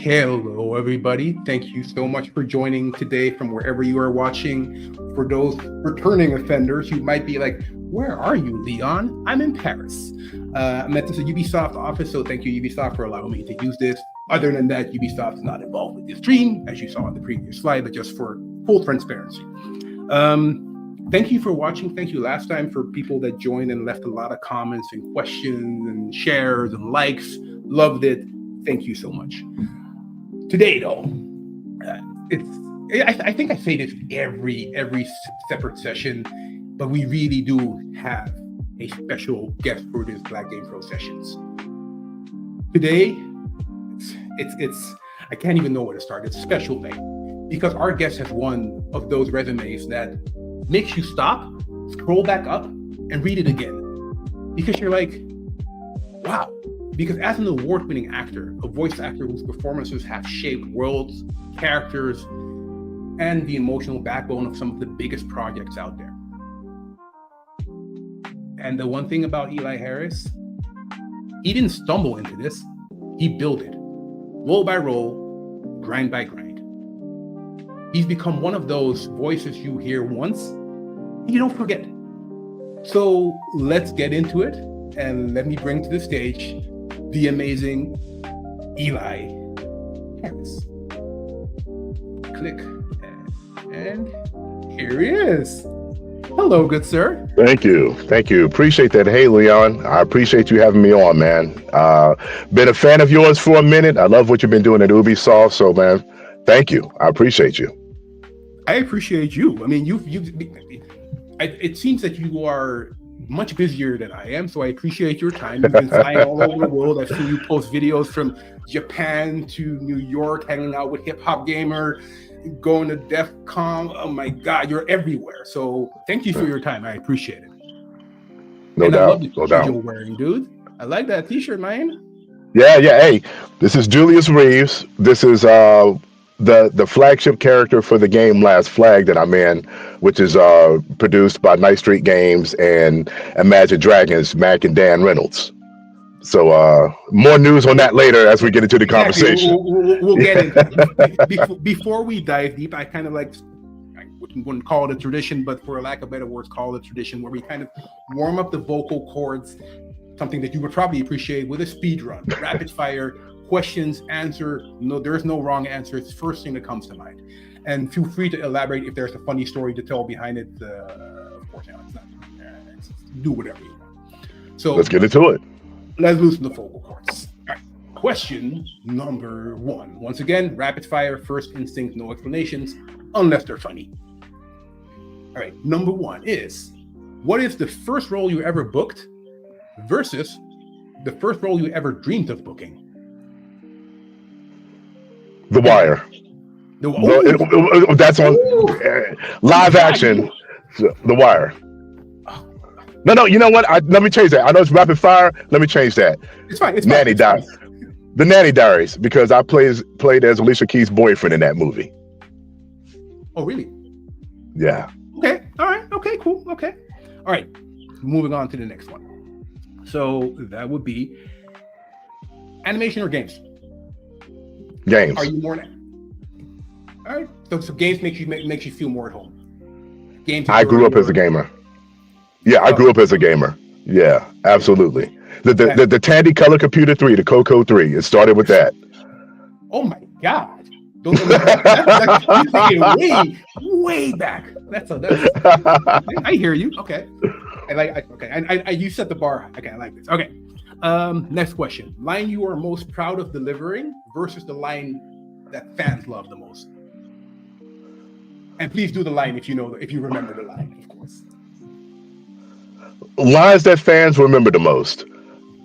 Hello, everybody. Thank you so much for joining today from wherever you are watching. For those returning offenders who might be like, where are you, Leon? I'm in Paris. I'm at this Ubisoft office, so thank you, Ubisoft, for allowing me to use this. Other than that, Ubisoft is not involved with this stream, as you saw on the previous slide, but just for full transparency. Thank you for watching. Thank you last time for people that joined and left a lot of comments and questions and shares and likes. Loved it. Thank you so much. Today, though, I think I say this every separate session, but we really do have a special guest for this Black Game Pro sessions. Today, it's I can't even know where to start. It's a special day because our guest has one of those resumes that makes you stop, scroll back up, and read it again because you're like, wow. Because as an award-winning actor, a voice actor whose performances have shaped worlds, characters, and the emotional backbone of some of the biggest projects out there. And the one thing about Eli Harris, he didn't stumble into this, he built it. Roll by roll, grind by grind. He's become one of those voices you hear once, and you don't forget. So let's get into it, and let me bring to the stage the amazing Eli Harris. Click, and here he is. Hello, good sir. Thank you. Appreciate that. Hey, Leon, I appreciate you having me on, man. Been a fan of yours for a minute. I love what you've been doing at Ubisoft. So, man, thank you. I appreciate you. I appreciate you. I mean, it seems that you are much busier than I am, so I appreciate your time. You've been flying all over the world. I've seen you post videos from Japan to New York, hanging out with Hip Hop Gamer, going to DEF CON. Oh my God, you're everywhere. So thank you for your time. I appreciate it. No doubt. I love the t-shirt you're wearing, dude. I like that t-shirt, man. Yeah. Hey, this is Julius Reeves. This is the flagship character for the game Last Flag that I'm in, which is produced by Night Street Games and Imagine Dragons, Mac and Dan Reynolds. So more news on that later as we get into the conversation. We'll get it. Before we dive deep, I kind of like, I wouldn't call it a tradition, but for lack of better words, call it a tradition where we kind of warm up the vocal cords, something that you would probably appreciate with a speed run, rapid fire. Questions, answer, no, there's no wrong answer. It's the first thing that comes to mind. And feel free to elaborate if there's a funny story to tell behind it. Of course, it's not, do whatever you want. So let's get into it. Let's loosen the vocal cords. All right. Question number 1. Once again, rapid fire, first instinct, no explanations, unless they're funny. All right. Number 1 is, what is the first role you ever booked versus the first role you ever dreamed of booking? The Wire. That's on live action. The Wire. No. You know what? Let me change that. I know it's rapid fire. Let me change that. It's fine. Nanny Diaries. The Nanny Diaries, because I played as Alicia Keys' boyfriend in that movie. Oh, really? Yeah. Okay. All right. Okay. Cool. Okay. All right. Moving on to the next one. So that would be animation or games. Games. Are you more? All right. So games makes you feel more at home. Games. I grew up as a gamer. Yeah, I grew up as a gamer. Yeah, absolutely. The Tandy Color Computer 3, the Coco 3. It started with that. Oh my God. That's way back. That's I hear you. Okay. You set the bar. Okay, I like this. Okay. Next question. Line you are most proud of delivering versus the line that fans love the most. And please do the line if you remember the line, of course. Lines that fans remember the most.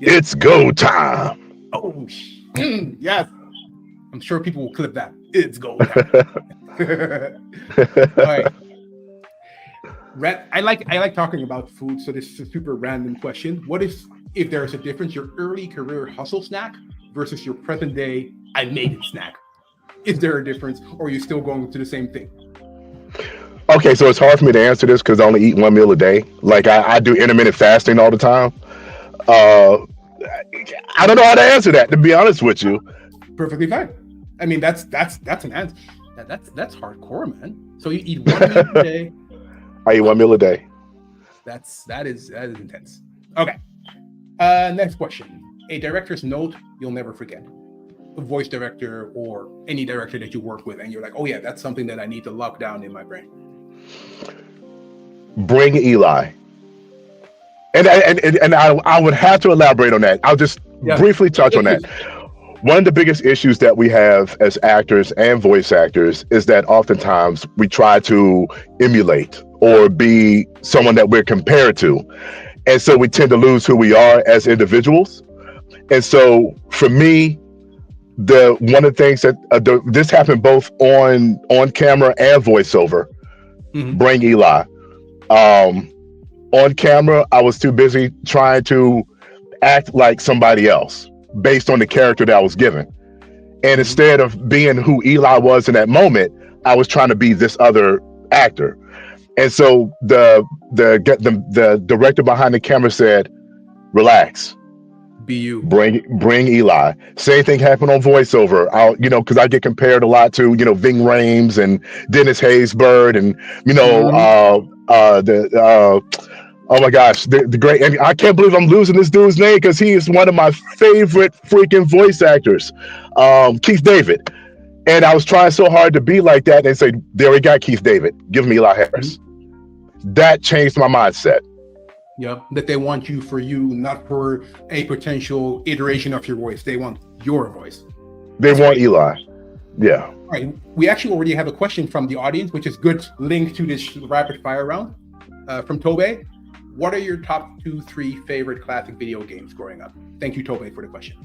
Yes. It's go time. Oh, yes. I'm sure people will clip that. It's go time. All right. I like talking about food, so this is a super random question. What if there is a difference, your early career hustle snack versus your present day I made it snack? Is there a difference, or are you still going to the same thing? Okay, so it's hard for me to answer this because I only eat one meal a day. Like I do intermittent fasting all the time. I don't know how to answer that, to be honest with you. Perfectly fine. I mean, that's an answer. That's hardcore, man. So you eat 1 meal a day. I eat 1 meal a day. That is intense. Okay. Next question. A director's note you'll never forget. A voice director or any director that you work with, and you're like, oh yeah, that's something that I need to lock down in my brain. Bring Eli. And I would have to elaborate on that. I'll just briefly touch on that. One of the biggest issues that we have as actors and voice actors is that oftentimes we try to emulate or be someone that we're compared to. And so we tend to lose who we are as individuals. And so for me, one of the things that this happened both on camera and voiceover. Mm-hmm. Bring Eli. On camera, I was too busy trying to act like somebody else based on the character that I was given. And instead of being who Eli was in that moment, I was trying to be this other actor. And so the director behind the camera said, relax. Be you. Bring Eli. Same thing happened on voiceover. Because I get compared a lot to, Ving Rhames and Dennis Haysbert and, oh my gosh, the great, and I can't believe I'm losing this dude's name because he is one of my favorite freaking voice actors, Keith David. And I was trying so hard to be like that and say, there we got Keith David, give me Eli Harris. Mm-hmm. That changed my mindset. Yep, that they want you for you, not for a potential iteration of your voice. They want your voice. They want Eli. Yeah. All right, we actually already have a question from the audience, which is good link to this rapid fire round from Tobe. What are your top 2-3 favorite classic video games growing up? Thank you, Tobe, for the question.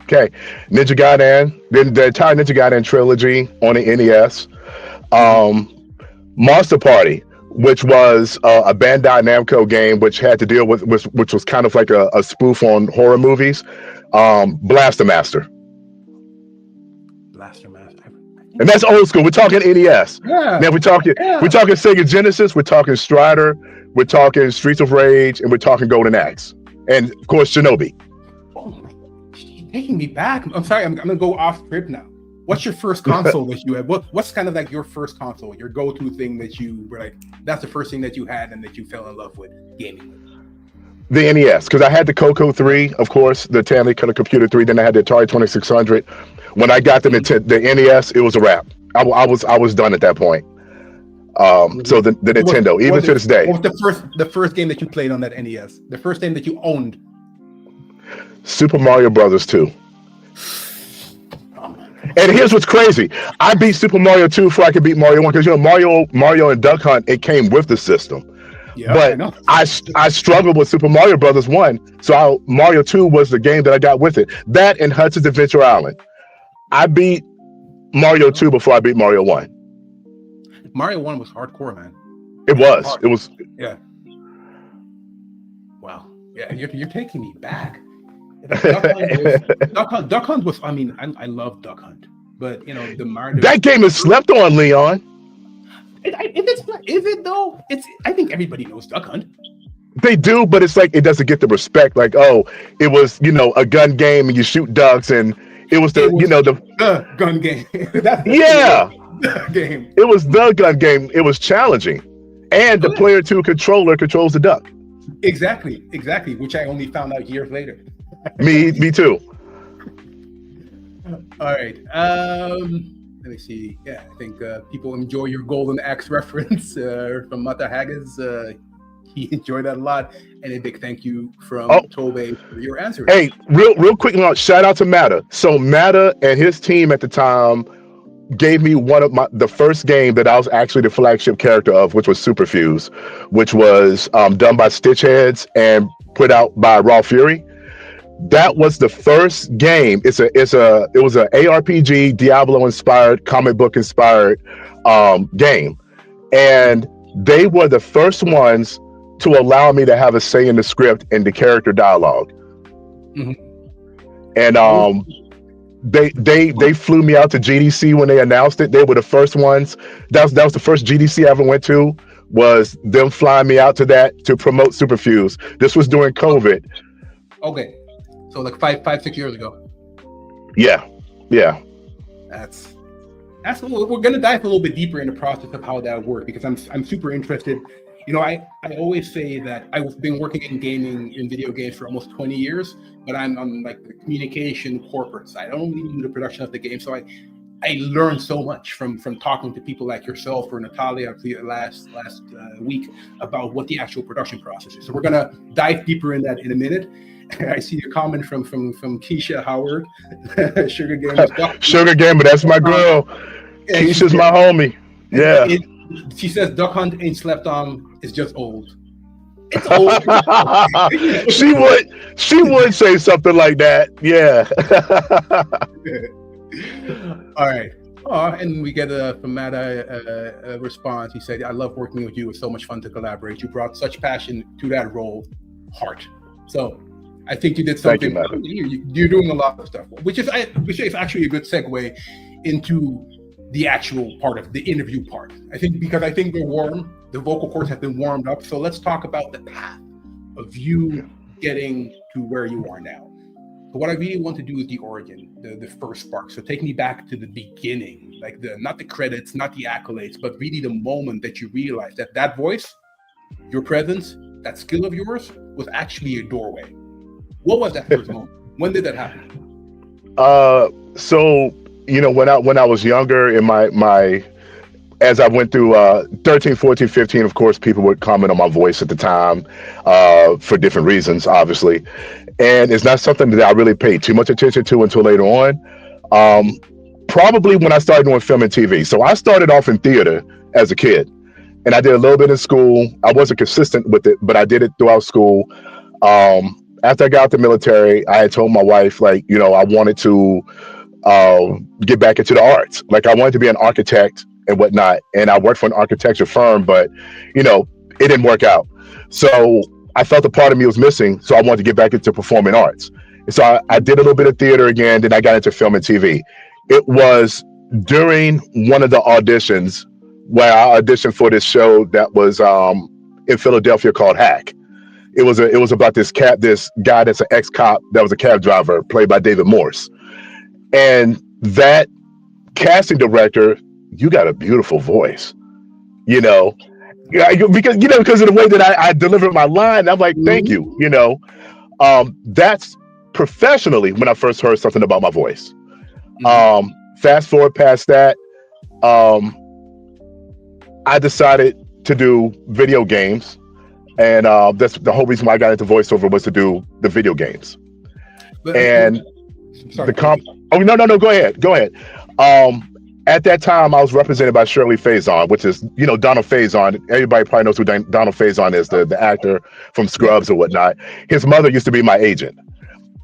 Okay, Ninja Gaiden, the entire Ninja Gaiden trilogy on the NES. Monster Party, which was a Bandai Namco game, which had to deal with, which was kind of like a spoof on horror movies. Blaster Master. And that's old school. We're talking NES. Yeah. Now we're talking Sega Genesis. We're talking Strider. We're talking Streets of Rage, and we're talking Golden Axe, and of course Shinobi. Oh, you're taking me back. I'm sorry. I'm gonna go off script now. What's your first console that you had? What's kind of like your first console, your go-to thing that you were like, that's the first thing that you had and that you fell in love with gaming with? The NES, because I had the Coco 3, of course, the Tandy Computer 3. Then I had the Atari 2600. When I got the NES, it was a wrap. I was done at that point. So the Nintendo, even to this day. What was the first game that you played on that NES? The first game that you owned? Super Mario Brothers 2. And here's what's crazy. I beat Super Mario 2 before I could beat Mario 1, because Mario and Duck Hunt, it came with the system. Yeah, but I struggled with Super Mario Brothers 1, so Mario 2 was the game that I got with it. That and Hudson's Adventure Island. I beat Mario 2 before I beat Mario 1. Mario 1 was hardcore, man. It was. Yeah. Wow. Yeah, you're taking me back. Duck Hunt was. I mean, I love Duck Hunt, but the Mario. That game is slept on, Leon. Is it though? I think everybody knows Duck Hunt. They do, but it's like it doesn't get the respect. Like, oh, it was a gun game and you shoot ducks, and it was the gun game. Game. It was the gun game. It was challenging, and the player 2 controller controls the duck. Exactly, which I only found out years later. Me too. All right. Let me see. Yeah, I think people enjoy your Golden Axe reference from Mata Haggis. He enjoyed that a lot, and a big thank you from Tobe for your answer. Hey, real quick, shout out to Mata. So Mata and his team at the time gave me one of the first game that I was actually the flagship character of, which was Superfuse, which was done by Stitchheads and put out by Raw Fury. That was the first game. It was an ARPG, Diablo inspired, comic book inspired game, and they were the first ones to allow me to have a say in the script and the character dialogue. Mm-hmm. And they flew me out to GDC when they announced it. They were the first ones. That was the first GDC I ever went to, was them flying me out to that to promote Superfuse. This was during COVID. Okay. So like 5-6 years ago. Yeah. That's what we're going to dive a little bit deeper in the process of how that works, because I'm super interested. I always say that I've been working in gaming, in video games for almost 20 years, but I'm on like the communication corporate side. I don't really do the production of the game. So I learned so much from talking to people like yourself or Natalia last week about what the actual production process is. So we're going to dive deeper in that in a minute. I see a comment from Keisha Howard. Sugar Gamer. Sugar Gamer, that's my girl. Keisha's my homie. Yeah. She says Duck Hunt ain't slept on. It's just old. It's old. She would say something like that. Yeah. All right. And we get from Matt a response. He said, "I love working with you. It's so much fun to collaborate. You brought such passion to that role, heart." So I think you did something. Thank you, you're doing a lot of stuff, which is actually a good segue into the actual part of the interview part. I think we're warm. The vocal cords have been warmed up. So let's talk about the path of you getting to where you are now. So what I really want to do is the origin, the first spark. So take me back to the beginning, like not the credits, not the accolades, but really the moment that you realized that voice, your presence, that skill of yours was actually a doorway. What was that first moment? When did that happen? So when I was younger, in my as I went through 13, 14, 15, of course, people would comment on my voice at the time for different reasons, obviously. And it's not something that I really paid too much attention to until later on. Probably when I started doing film and TV. So I started off in theater as a kid, and I did a little bit in school. I wasn't consistent with it, but I did it throughout school. After I got out the military, I had told my wife, I wanted to get back into the arts. Like I wanted to be an architect and whatnot. And I worked for an architecture firm, but it didn't work out. So I felt a part of me was missing. So I wanted to get back into performing arts. And so I did a little bit of theater again. Then I got into film and TV. It was during one of the auditions where I auditioned for this show that was in Philadelphia called Hack. It was about this guy that's an ex-cop that was a cab driver, played by David Morse. And that casting director, you got a beautiful voice, because of the way that I delivered my line. I'm like, thank you, that's professionally when I first heard something about my voice. Fast forward past that, I decided to do video games. And that's the whole reason why I got into voiceover, was to do the video games. But, and sorry, oh, no, go ahead. At that time, I was represented by Shirley Faison, which is, Donald Faison. Everybody probably knows who Donald Faison is, the actor from Scrubs or whatnot. His mother used to be my agent.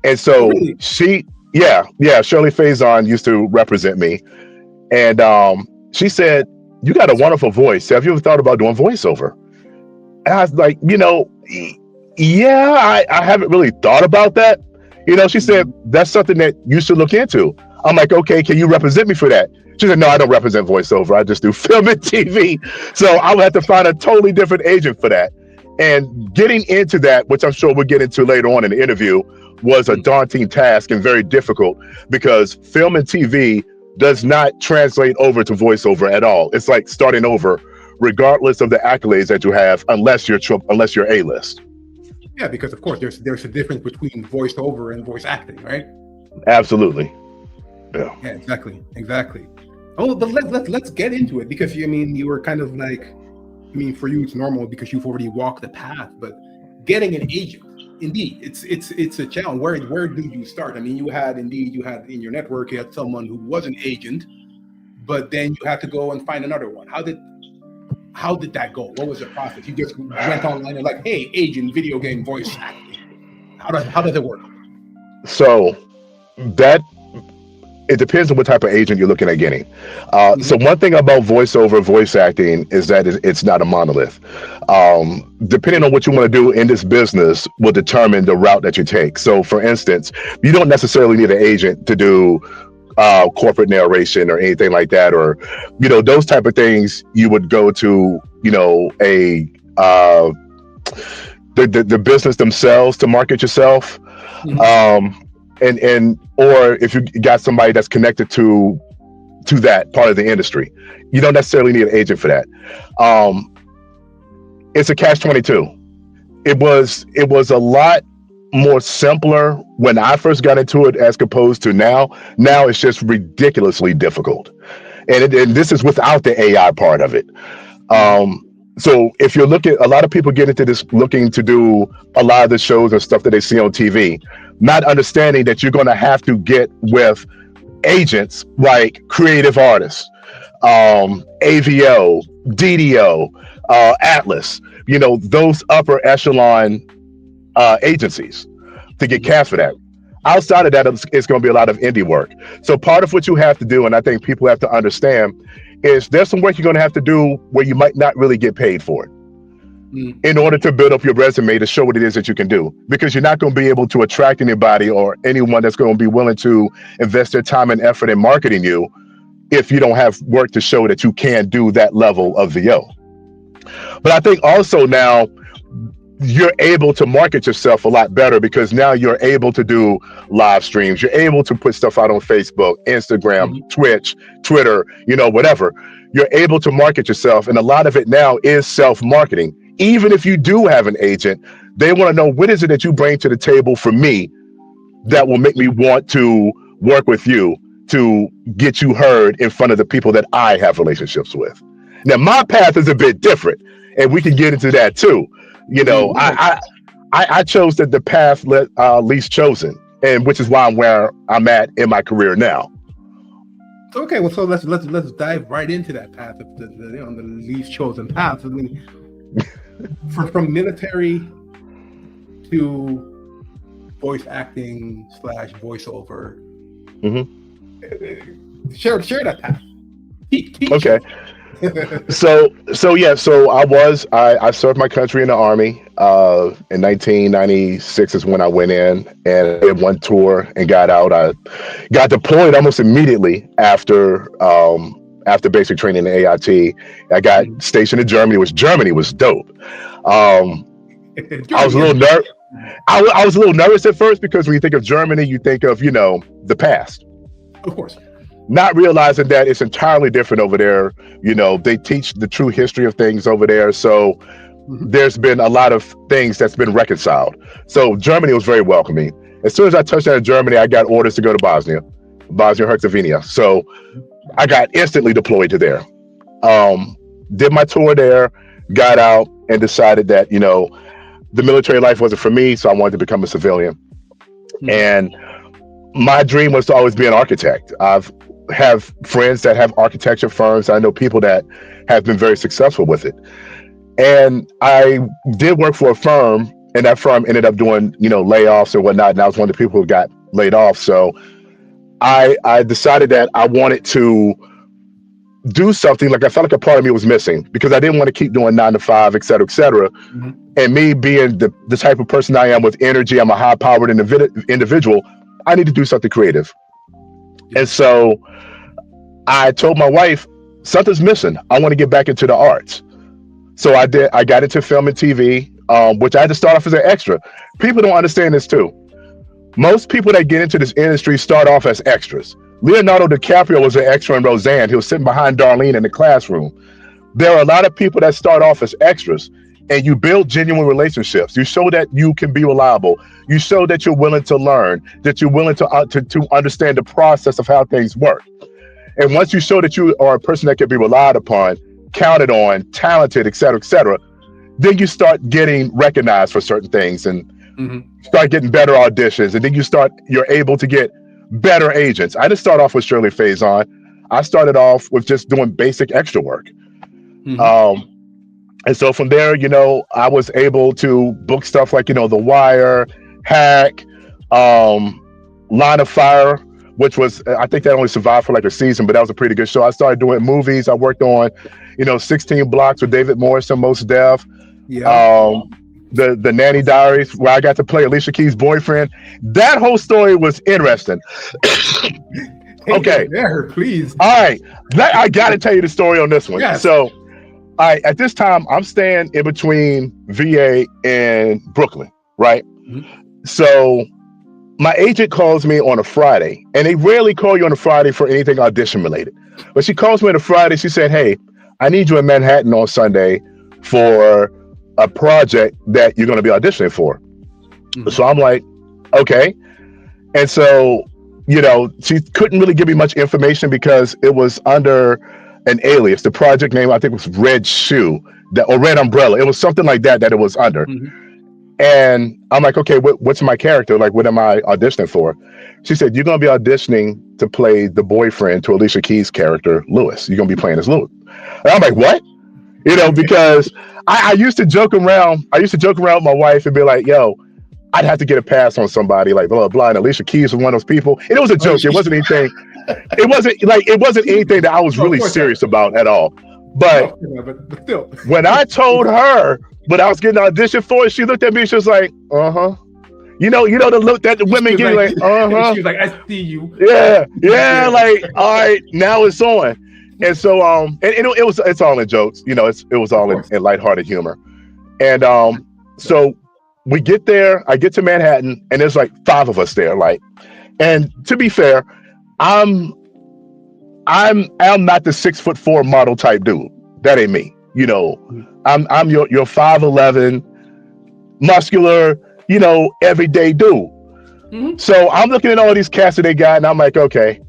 And so Shirley Faison used to represent me. And she said, "You got a wonderful voice. Have you ever thought about doing voiceover?" And I was like, yeah, I haven't really thought about that. She said, "That's something that you should look into." I'm like, "Okay, can you represent me for that?" She said, "No, I don't represent voiceover. I just do film and TV." So I would have to find a totally different agent for that. And getting into that, which I'm sure we'll get into later on in the interview, was a daunting task and very difficult, because film and TV does not translate over to voiceover at all. It's like starting over, regardless of the accolades that you have, unless you're A-list. Yeah, because of course there's a difference between voiceover and voice acting, right? Absolutely. Yeah, exactly. Oh, but let's get into it, because you were kind of like, for you it's normal because you've already walked the path, but getting an agent, indeed, it's a challenge. Where do you start? You had in your network, you had someone who was an agent, but then you had to go and find another one. How did that go? What was the process? You just went online and like, "Hey, agent, video game voice acting." How does it work? So it depends on what type of agent you're looking at getting. So one thing about voiceover voice acting is that it's not a monolith. Depending on what you want to do in this business will determine the route that you take. So for instance, you don't necessarily need an agent to do corporate narration or anything like that, or those type of things. You would go to the business themselves to market yourself. And or if you got somebody that's connected to to that part of the industry. You don't necessarily need an agent for that. It's a catch-22. It was a lot more simpler when I first got into it as opposed to now. Now it's just ridiculously difficult. And this is without the AI part of it. So if you're looking, a lot of people get into this looking to do a lot of the shows and stuff that they see on TV, not understanding that you're going to have to get with agents like creative artists, AVO, DDO, Atlas, those upper echelon agencies to get cast for that. Outside of that, it's going to be a lot of indie work. So part of what you have to do, and I think people have to understand, is there's some work you're going to have to do where you might not really get paid for it in order to build up your resume to show what it is that you can do, because you're not going to be able to attract anybody or anyone that's going to be willing to invest their time and effort in marketing you if you don't have work to show that you can do that level of VO. But I think also now you're able to market yourself a lot better, because now you're able to do live streams. You're able to put stuff out on Facebook, Instagram, Twitch, Twitter, whatever. You're able to market yourself. And a lot of it now is self-marketing. Even if you do have an agent, they want to know, what is it that you bring to the table for me that will make me want to work with you to get you heard in front of the people that I have relationships with. Now, my path is a bit different, and we can get into that too. I chose the path least chosen, and which is why I'm where I'm at in my career now. Okay, well, so let's dive right into that path of the least chosen path. I mean, from military to voice acting / voiceover. Share that path. Teach. Okay. So I served my country in the Army. In 1996 is when I went in and did one tour and got out. I got deployed almost immediately after basic training in AIT. I got stationed in Germany, which Germany was dope. I was a little nervous. I was a little nervous at first, because when you think of Germany, you think of, the past. Of course. Not realizing that it's entirely different over there. They teach the true history of things over there. So there's been a lot of things that's been reconciled. So Germany was very welcoming. As soon as I touched down in Germany, I got orders to go to Bosnia-Herzegovina. So I got instantly deployed to there. Did my tour there, got out, and decided that, the military life wasn't for me. So I wanted to become a civilian. And my dream was to always be an architect. I've have friends that have architecture firms. I know people that have been very successful with it. And I did work for a firm, and that firm ended up doing, layoffs or whatnot. And I was one of the people who got laid off. So I decided that I wanted to do something. Like, I felt like a part of me was missing, because I didn't want to keep doing 9 to 5, et cetera, et cetera. And me being the type of person I am with energy, I'm a high powered individual. I need to do something creative. And so I told my wife, something's missing. I want to get back into the arts. So I did. I got into film and TV, which I had to start off as an extra. People don't understand this too. Most people that get into this industry start off as extras. Leonardo DiCaprio was an extra in Roseanne. He was sitting behind Darlene in the classroom. There are a lot of people that start off as extras, and you build genuine relationships. You show that you can be reliable. You show that you're willing to learn, that you're willing to understand the process of how things work. And once you show that you are a person that can be relied upon, counted on, talented, et cetera, then you start getting recognized for certain things, and start getting better auditions. And then you're able to get better agents. I didn't start off with Shirley Faison. I started off with just doing basic extra work. And so from there, I was able to book stuff like, The Wire, Hack, Line of Fire, which was, I think that only survived for like a season, but that was a pretty good show. I started doing movies. I worked on, 16 Blocks with David Morrison, Mos Def. The Nanny Diaries, where I got to play Alicia Keys' boyfriend. That whole story was interesting. Okay. There, please. All right. I got to tell you the story on this one. Yes. So, at this time, I'm staying in between VA and Brooklyn, right? So my agent calls me on a Friday, and they rarely call you on a Friday for anything audition related. But she calls me on a Friday. She said, "Hey, I need you in Manhattan on Sunday for a project that you're going to be auditioning for." Mm-hmm. So I'm like, okay. And so, she couldn't really give me much information because it was under an alias. The project name, I think, was Red Shoe or Red Umbrella. It was something like that it was under. Mm-hmm. And I'm like, okay, what's my character? Like, what am I auditioning for? She said, you're going to be auditioning to play the boyfriend to Alicia Keys' character, Lewis. You're going to be playing as Lewis. And I'm like, what? Because I used to joke around. I used to joke around with my wife and be like, yo, I'd have to get a pass on somebody like blah, blah, blah. And Alicia Keys was one of those people. And it was a joke. It wasn't anything. It wasn't anything that I was really serious about at all. But still, when I told her what I was getting an audition for, she looked at me. She was like, uh-huh. The look that the women get like, uh-huh. She was like, I see you. Yeah. Like, all right, now it's on. And so, it's all in jokes. It was all in lighthearted humor. And so we get there. I get to Manhattan, and there's like 5 of us there. Like, and to be fair, I'm not the 6'4" model type dude. That ain't me. I'm your 5'11", muscular, everyday dude. Mm-hmm. So I'm looking at all these casts that they got, and I'm like, okay,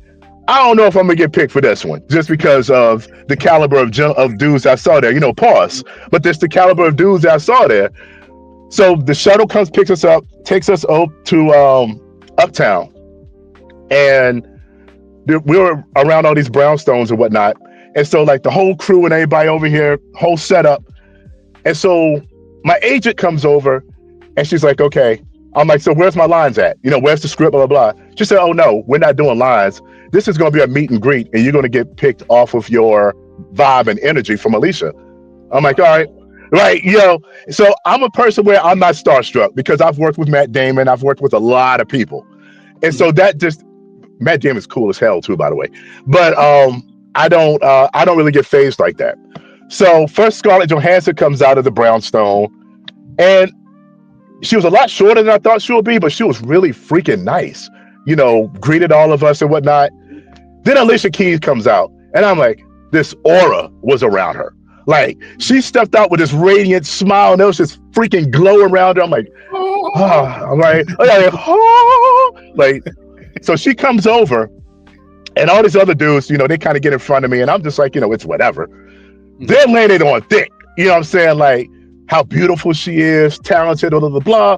I don't know if I'm gonna get picked for this one, just because of the caliber of dudes I saw there. Pause. But there's the caliber of dudes I saw there. So the shuttle comes, picks us up, takes us up to Uptown, and we were around all these brownstones and whatnot. And so like the whole crew and everybody over here, whole setup. And so my agent comes over and she's like, okay. I'm like, so where's my lines at? Where's the script, blah, blah, blah. She said, oh no, we're not doing lines. This is going to be a meet and greet and you're going to get picked off of your vibe and energy from Alicia. I'm like, all right. Right. So I'm a person where I'm not starstruck because I've worked with Matt Damon. I've worked with a lot of people. And so Matt Damon's cool as hell too, by the way. But I don't really get fazed like that. So first Scarlett Johansson comes out of the brownstone, and she was a lot shorter than I thought she would be, but she was really freaking nice. Greeted all of us and whatnot. Then Alicia Keys comes out, and I'm like, this aura was around her. Like, she stepped out with this radiant smile, and there was this freaking glow around her. I'm like, like, so she comes over, and all these other dudes, they kind of get in front of me, and I'm just like, it's whatever. Mm-hmm. They're landed on thick, what I'm saying? Like, how beautiful she is, talented, blah, blah, blah.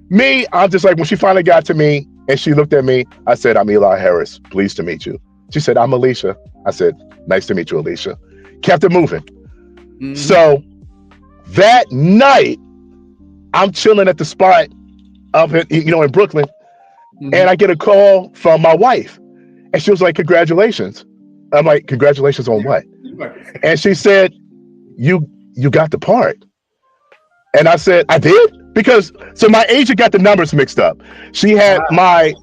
Me, I'm just like, when she finally got to me, and she looked at me, I said, I'm Eli Harris, pleased to meet you. She said, I'm Alicia. I said, nice to meet you, Alicia. Kept it moving. Mm-hmm. So that night, I'm chilling at the spot up in Brooklyn, mm-hmm. and I get a call from my wife, and she was like, congratulations. I'm like, congratulations on what? And she said, you got the part. And I said, I did? So my agent got the numbers mixed up. She had my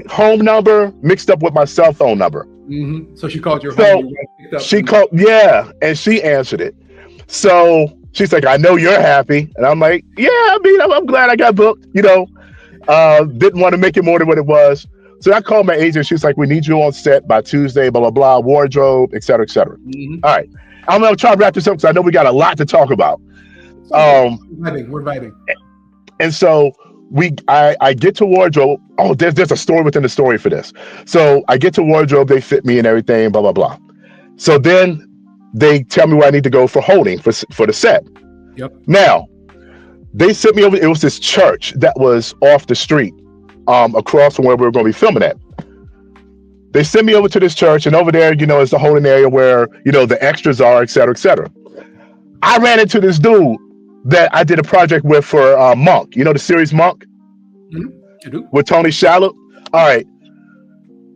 home number mixed up with my cell phone number. Mm-hmm. So she called your home. She called, and she answered it. So she's like, I know you're happy. And I'm like, yeah, I'm glad I got booked, didn't want to make it more than what it was. So I called my agent. She's like, we need you on set by Tuesday, blah, blah, blah, wardrobe, et cetera, et cetera. Mm-hmm. All right. I'm going to try to wrap this up because I know we got a lot to talk about. We're writing. And so I get to wardrobe. Oh, there's a story within the story for this. So I get to wardrobe. They fit me and everything, blah, blah, blah. So then they tell me where I need to go for holding for the set. Yep. Now, they sent me over. It was this church that was off the street, across from where we were going to be filming at. They sent me over to this church, and over there, is the holding area where, the extras are, et cetera, et cetera. I ran into this dude that I did a project with for Monk. The series Monk? Mm-hmm. With Tony Shalhoub. All right.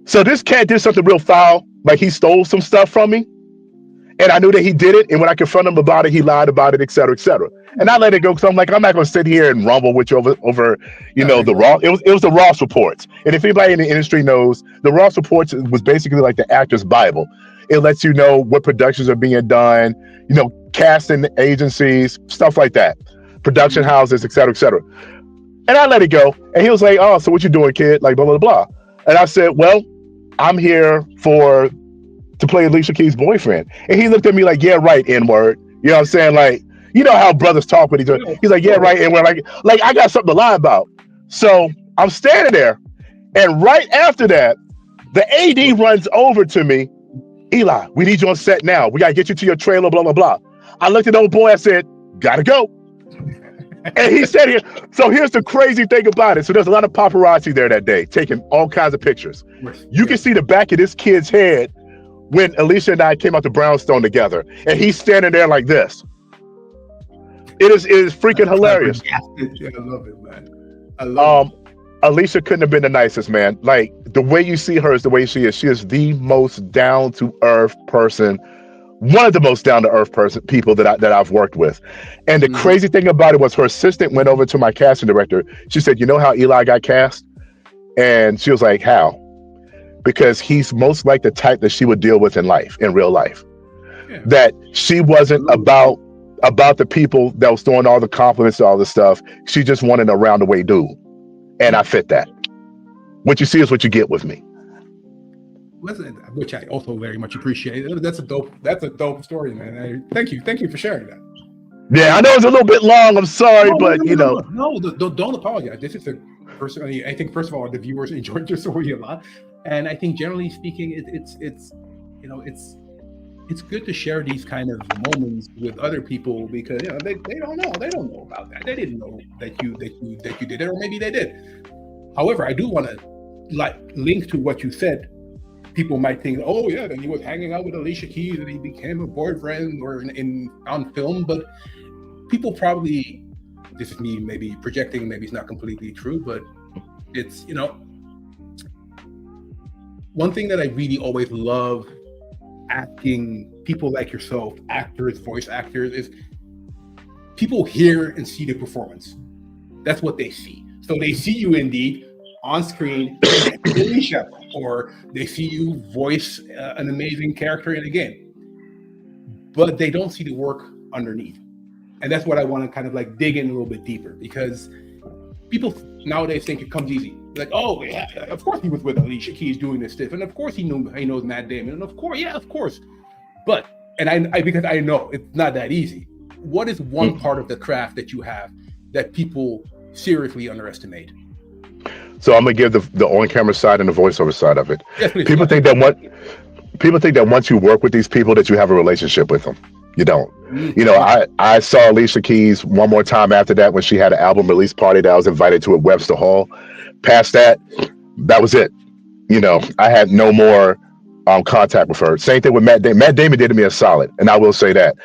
So this cat did something real foul. Like, he stole some stuff from me. And I knew that he did it. And when I confronted him about it, he lied about it, et cetera, et cetera. And I let it go because I'm like, I'm not going to sit here and rumble with you over the Ross. It was the Ross Reports. And if anybody in the industry knows, the Ross Reports was basically like the actor's Bible. It lets you know what productions are being done, casting agencies, stuff like that, production houses, et cetera, et cetera. And I let it go. And he was like, "Oh, so what you doing, kid?" Like blah blah blah. And I said, "Well, I'm here to play Alicia Keys' boyfriend." And he looked at me like, "Yeah, right, N-word." You know what I'm saying? Like, you know how brothers talk with each other. He's like, "Yeah, right, N-word." Like I got something to lie about. So I'm standing there, and right after that, the AD runs over to me. "Eli, we need you on set now. We gotta get you to your trailer, blah, blah, blah." I looked at the old boy, I said, "Gotta go." And he said here, so here's the crazy thing about it. So there's a lot of paparazzi there that day, taking all kinds of pictures. You can see the back of this kid's head when Alicia and I came out to Brownstone together, and he's standing there like this. It is freaking hilarious. I love it, man. I love it. Alicia couldn't have been the nicest, man. Like, the way you see her is the way she is. She is the most down-to-earth person, one of the most down-to-earth people that I've worked with. And the crazy thing about it was her assistant went over to my casting director. She said, "You know how Eli got cast?" And she was like, "How?" Because he's most like the type that she would deal with in real life. Yeah. That she wasn't about the people that was throwing all the compliments and all this stuff. She just wanted a round-the-way dude. And I fit that. What you see is what you get with me. Which I also very much appreciate. That's a dope story, man. Thank you for sharing that. Yeah, I know it's a little bit long. I'm sorry, but you know. No, don't apologize. This is personally, I think first of all, the viewers enjoyed your story a lot, and I think generally speaking, it's good to share these kind of moments with other people because they don't know about that. They didn't know that you did it, or maybe they did. However, I do want to link to what you said. People might think, "Oh yeah, then he was hanging out with Alicia Keys and he became a boyfriend or on film," but people probably, this is me maybe projecting, maybe it's not completely true, but it's one thing that I really always love asking people like yourself, actors, voice actors, is people hear and see the performance. That's what they see. So they see you indeed on screen, Alicia, or they see you voice an amazing character in a game, but they don't see the work underneath. And that's what I want to kind of dig in a little bit deeper, because people nowadays think it comes easy. Like, "Oh yeah, of course he was with Alicia Keys doing this stuff, and of course he knows Matt Damon, and of course. But I because I know it's not that easy. What is one part of the craft that you have that people seriously underestimate? So I'm gonna give the on-camera side and the voiceover side of it. Yes, please. People think that once you work with these people that you have a relationship with them. You don't. I saw Alicia Keys one more time after that when she had an album release party that I was invited to at Webster Hall. Past that was it. I had no more contact with her. Same thing with Matt Damon. Matt Damon did me a solid, and I will say that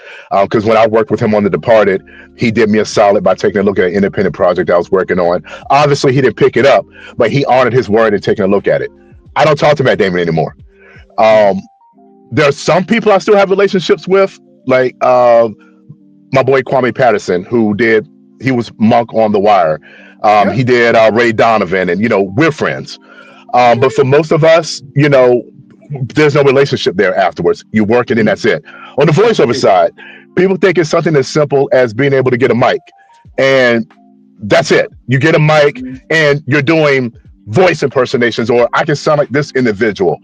because when I worked with him on The Departed, he did me a solid by taking a look at an independent project I was working on. Obviously, he didn't pick it up, but he honored his word and taking a look at it. I don't talk to Matt Damon anymore. There are some people I still have relationships with, like my boy Kwame Patterson, he was Monk on The Wire. He did Ray Donovan, and we're friends. But for most of us, there's no relationship there afterwards. You work it and that's it. On the voiceover side, people think it's something as simple as being able to get a mic, and that's it. You get a mic and you're doing voice impersonations, or I can sound like this individual.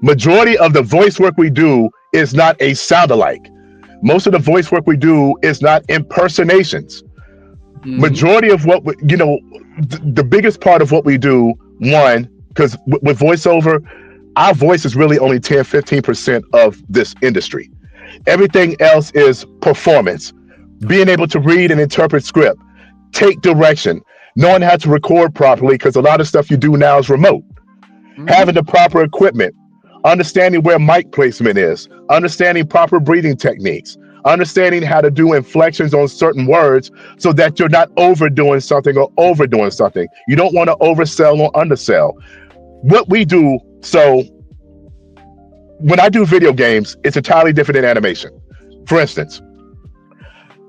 Majority of the voice work we do is not a sound-alike. Most of the voice work we do is not impersonations. Majority of what the biggest part of what we do, because with voiceover, our voice is really only 10-15% of this industry. Everything else is performance, being able to read and interpret script, take direction, knowing how to record properly, because a lot of stuff you do now is remote. Having the proper equipment, understanding where mic placement is, understanding proper breathing techniques, understanding how to do inflections on certain words so that you're not overdoing something or overdoing something. You don't want to oversell or undersell. What we do, so when I do video games, it's entirely different than animation. For instance,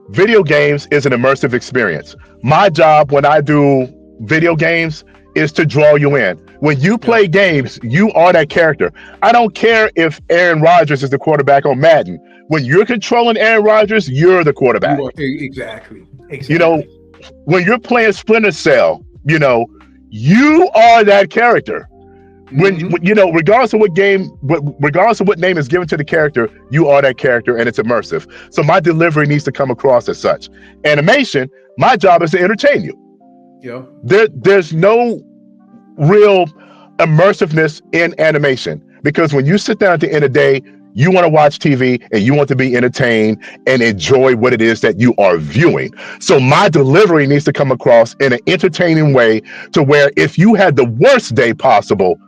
video games is an immersive experience. My job when I do video games is to draw you in. When you play games, you are that character. I don't care if Aaron Rodgers is the quarterback on Madden. When you're controlling Aaron Rodgers, you're the quarterback. Exactly. When you're playing Splinter Cell, You know, you are that character. When you know, regardless of what regardless of what name is given to the character, you are that character, and it's immersive. So my delivery needs to come across as such. Animation, my job is to entertain you. Yeah. There's no real immersiveness in animation, because when you sit down at the end of the day, you want to watch TV and you want to be entertained and enjoy what it is that you are viewing. So my delivery needs to come across in an entertaining way, to where if you had the worst day possible,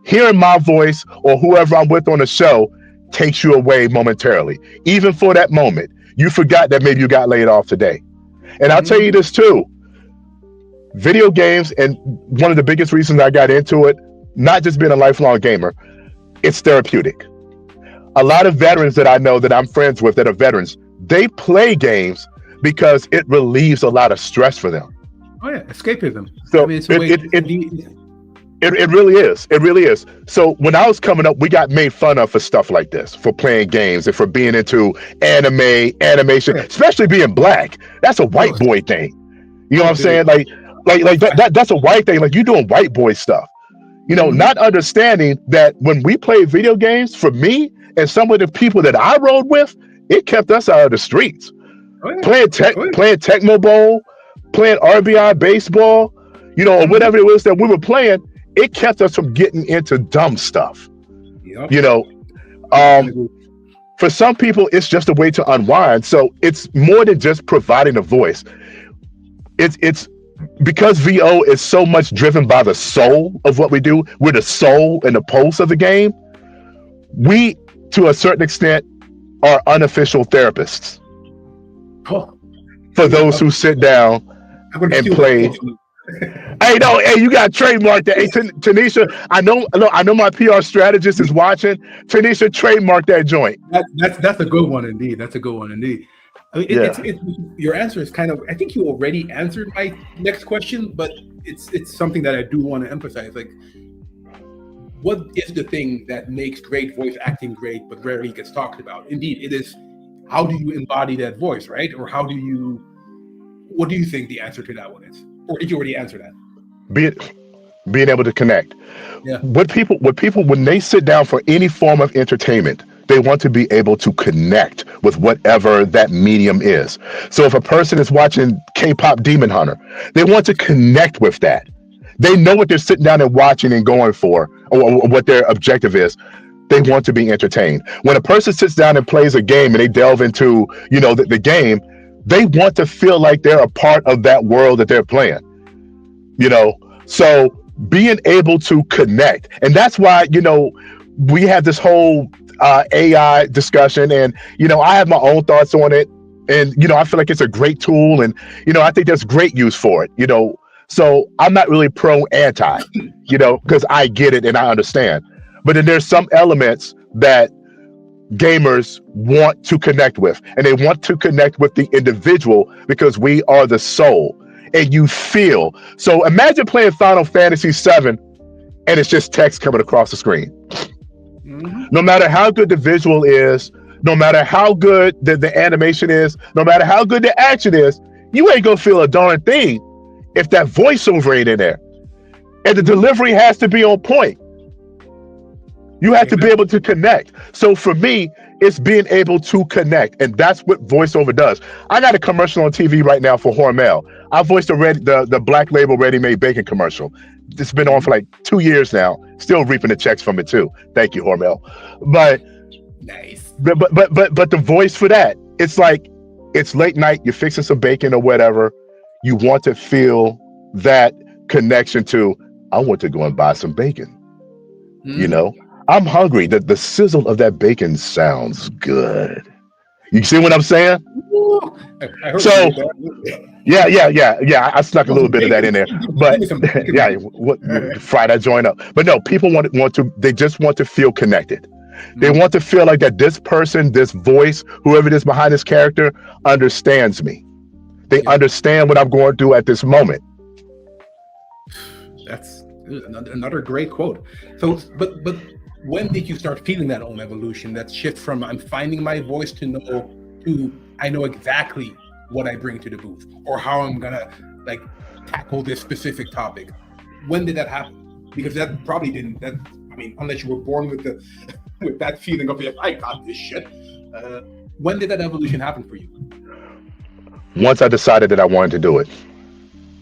hearing my voice or whoever I'm with on the show takes you away momentarily. Even for that moment, you forgot that maybe you got laid off today. And I'll tell you this too, video games, and one of the biggest reasons I got into it, not just being a lifelong gamer, it's therapeutic. A lot of veterans that I know, that I'm friends with, that are veterans, they play games because it relieves a lot of stress for them. Oh yeah, escapism. So I mean, it's a way it really is. It really is. So when I was coming up, we got made fun of for stuff like this, for playing games and for being into animation, especially being black. That's a white boy thing. You know what I'm saying? Like that's a white thing. Like, you doing white boy stuff. You know, not understanding that when we play video games, for me and some of the people that I rode with, it kept us out of the streets. Playing Tecmo Bowl, playing RBI baseball, you know, or whatever it was that we were playing, it kept us from getting into dumb stuff. You know, for some people, it's just a way to unwind. So it's more than just providing a voice. It's because VO is so much driven by the soul of what we do. We're the soul and the pulse of the game. We, to a certain extent, are unofficial therapists for those who sit down and play. Hey, no, hey, you got trademark that. Hey, Tanisha, I know my PR strategist is watching. Tanisha, trademark that joint. That's a good one indeed. That's a good one indeed. I mean, your answer is kind of, I think you already answered my next question, but it's something that I do want to emphasize. Like, what is the thing that makes great voice acting great, but rarely gets talked about? Indeed, it is, how do you embody that voice, right? Or what do you think the answer to that one is? Or did you already answer that? Being able to connect. Yeah. What people, when they sit down for any form of entertainment, they want to be able to connect with whatever that medium is. So if a person is watching K-pop Demon Hunter, they want to connect with that. They know what they're sitting down and watching and going for, or what their objective is. They want to be entertained. When a person sits down and plays a game and they delve into, you know, the game, they want to feel like they're a part of that world that they're playing. You know, so being able to connect, and that's why, you know, we have this whole AI discussion, and, you know, I have my own thoughts on it, and, you know, I feel like it's a great tool, and, you know, I think there's great use for it, you know, so I'm not really pro-anti, you know, because I get it and I understand, but then there's some elements that gamers want to connect with, and they want to connect with the individual, because we are the soul, and you feel. So imagine playing Final Fantasy VII and it's just text coming across the screen. No matter how good the visual is, no matter how good the animation is, no matter how good the action is, you ain't gonna feel a darn thing if that voiceover ain't in there. And the delivery has to be on point. You have to be able to connect. So for me, it's being able to connect, and that's what voiceover does. I got a commercial on TV right now for Hormel. I voiced the Black Label Ready-Made Bacon commercial. It's been on for like 2 years now. Still reaping the checks from it too. Thank you, Hormel. But nice. But the voice for that, it's like, it's late night, you're fixing some bacon or whatever. You want to feel that connection to, I want to go and buy some bacon. You know, I'm hungry. The sizzle of that bacon sounds good. You see what I'm saying? I heard so yeah. I snuck a little bit of that in there, but yeah, fry that joint up. But no, people they just want to feel connected. They want to feel like that this person, this voice, whoever it is behind this character, understands me. They understand what I'm going through at this moment. That's another great quote. So, but when did you start feeling that own evolution, that shift from I'm finding my voice to I know exactly what I bring to the booth, or how I'm gonna like tackle this specific topic? When did that happen? Because that probably didn't. That I mean, unless you were born with the with that feeling of I got this shit. When did that evolution happen for you? Once I decided that I wanted to do it.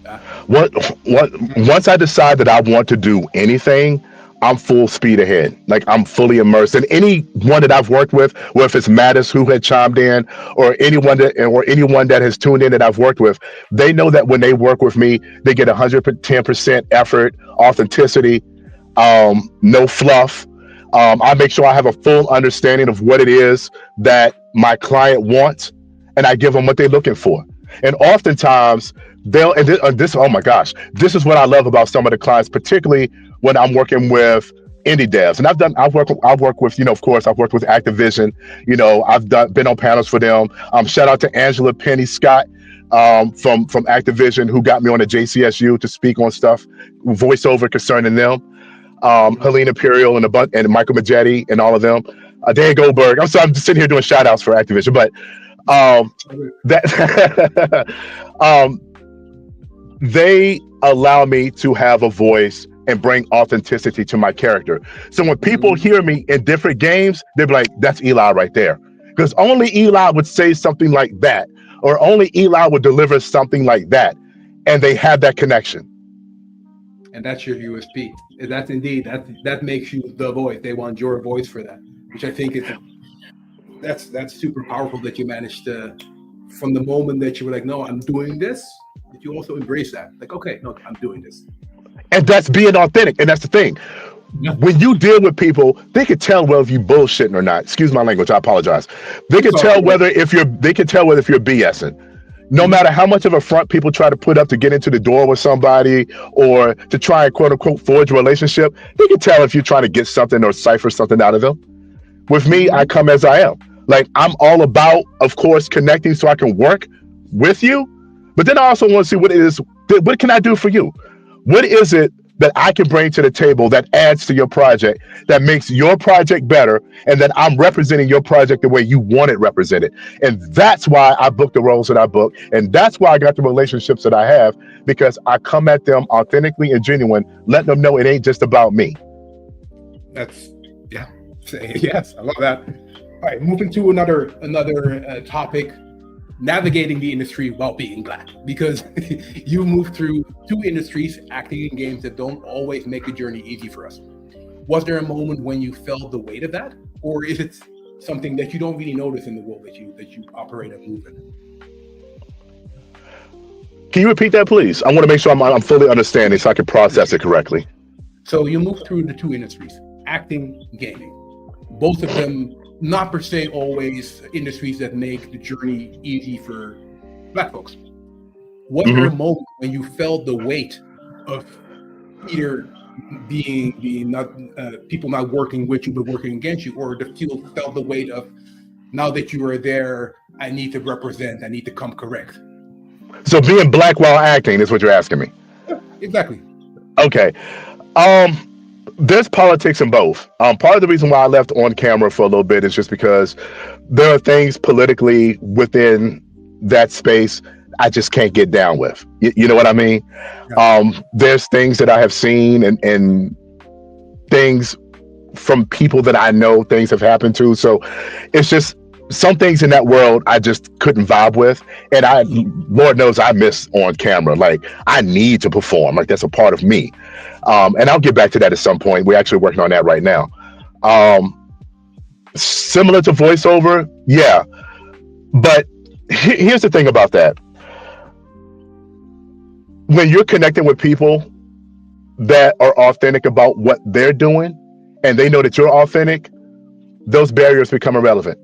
Uh, Once I decide that I want to do anything, I'm full speed ahead. Like I'm fully immersed. And anyone that I've worked with, whether if it's Mattis who had chimed in, or anyone that has tuned in that I've worked with, they know that when they work with me, they get 110% effort, authenticity, no fluff. I make sure I have a full understanding of what it is that my client wants, and I give them what they're looking for. And oftentimes they'll, and this, oh my gosh, this is what I love about some of the clients, particularly when I'm working with indie devs. And I've worked with, of course, I've worked with Activision. I've been on panels for them. Shout out to Angela Penny Scott from Activision, who got me on the JCSU to speak on stuff, voiceover concerning them. Helena Imperial and Michael Majetti and all of them. Dan Goldberg. I'm sorry, I'm just sitting here doing shout outs for Activision, but that they allow me to have a voice and bring authenticity to my character. So when people hear me in different games, they're like, that's Eli right there. Because only Eli would say something like that, or only Eli would deliver something like that. And they have that connection. And that's your USP. That's indeed, that makes you the voice. They want your voice for that, which I think is, that's super powerful that you managed to, from the moment that you were like, no, I'm doing this, that you also embrace that. Like, okay, no, I'm doing this. And that's being authentic. And that's the thing. Yeah. When you deal with people, they can tell whether you bullshitting or not. Excuse my language. I apologize. They can tell whether if you're BSing. No matter how much of a front people try to put up to get into the door with somebody or to try and quote unquote forge a relationship, they can tell if you're trying to get something or cipher something out of them. With me, I come as I am. Like I'm all about, of course, connecting so I can work with you. But then I also want to see what can I do for you? What is it that I can bring to the table that adds to your project, that makes your project better, and that I'm representing your project the way you want it represented? And that's why I book the roles that I book. And that's why I got the relationships that I have, because I come at them authentically and genuine, letting them know it ain't just about me. Yes, I love that. All right, moving to another topic. Navigating the industry while being Black, because you move through two industries, acting in games that don't always make the journey easy for us. Was there a moment when you felt the weight of that, or is it something that you don't really notice in the world that you operate and move in? Can you repeat that, please? I want to make sure I'm fully understanding so I can process it correctly. So you move through the two industries, acting, gaming, both of them not per se always industries that make the journey easy for Black folks. Was there a moment when you felt the weight of either being not people not working with you but working against you, or felt the weight of, now that you are there, I need to represent, I need to come correct? So being Black while acting is what you're asking me? Yeah, exactly. Okay. There's politics in both. Part of the reason why I left on camera for a little bit is just because there are things politically within that space I just can't get down with. You know what I mean? Yeah. There's things that I have seen and things from people that I know things have happened to. So it's just some things in that world I just couldn't vibe with. And Lord knows I miss on camera. Like I need to perform. Like that's a part of me. And I'll get back to that at some point. We're actually working on that right now. Similar to voiceover, yeah. But here's the thing about that. When you're connecting with people that are authentic about what they're doing, and they know that you're authentic, those barriers become irrelevant.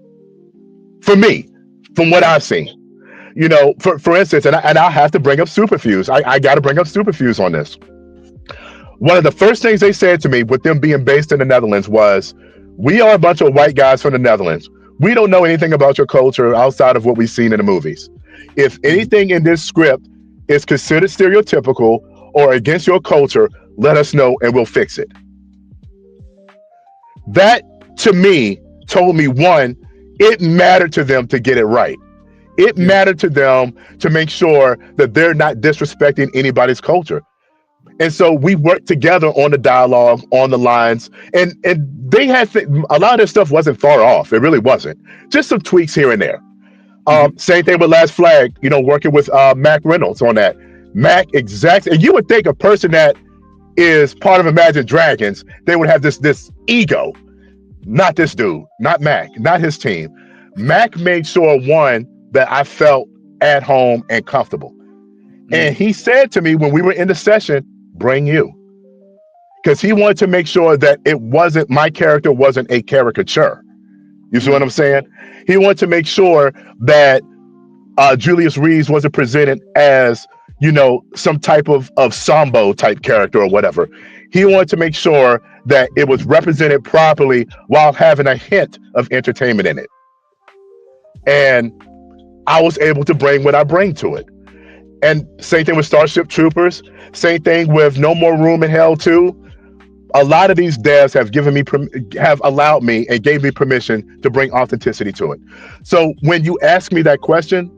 For me, from what I've seen. For instance, and I have to bring up Superfuse. I got to bring up Superfuse on this. One of the first things they said to me with them being based in the Netherlands was, we are a bunch of white guys from the Netherlands. We don't know anything about your culture outside of what we've seen in the movies. If anything in this script is considered stereotypical or against your culture, let us know and we'll fix it. That, to me, told me, one, it mattered to them to get it right. It mattered to them to make sure that they're not disrespecting anybody's culture. And so we worked together on the dialogue, on the lines, and they had a lot of this stuff wasn't far off. It really wasn't. Just some tweaks here and there. Same thing with Last Flag, working with Mac Reynolds on that. Mac exactly, and you would think a person that is part of Imagine Dragons, they would have this ego. Not this dude, not Mac, not his team. Mac made sure, one, that I felt at home and comfortable. And he said to me when we were in the session, bring you. Because he wanted to make sure that my character wasn't a caricature. You see what I'm saying? He wanted to make sure that Julius Reeves wasn't presented as, some type of Sambo type character or whatever. He wanted to make sure that it was represented properly while having a hint of entertainment in it. And I was able to bring what I bring to it. And same thing with Starship Troopers. Same thing with No More Room in Hell 2. A lot of these devs have allowed me and gave me permission to bring authenticity to it. So when you ask me that question,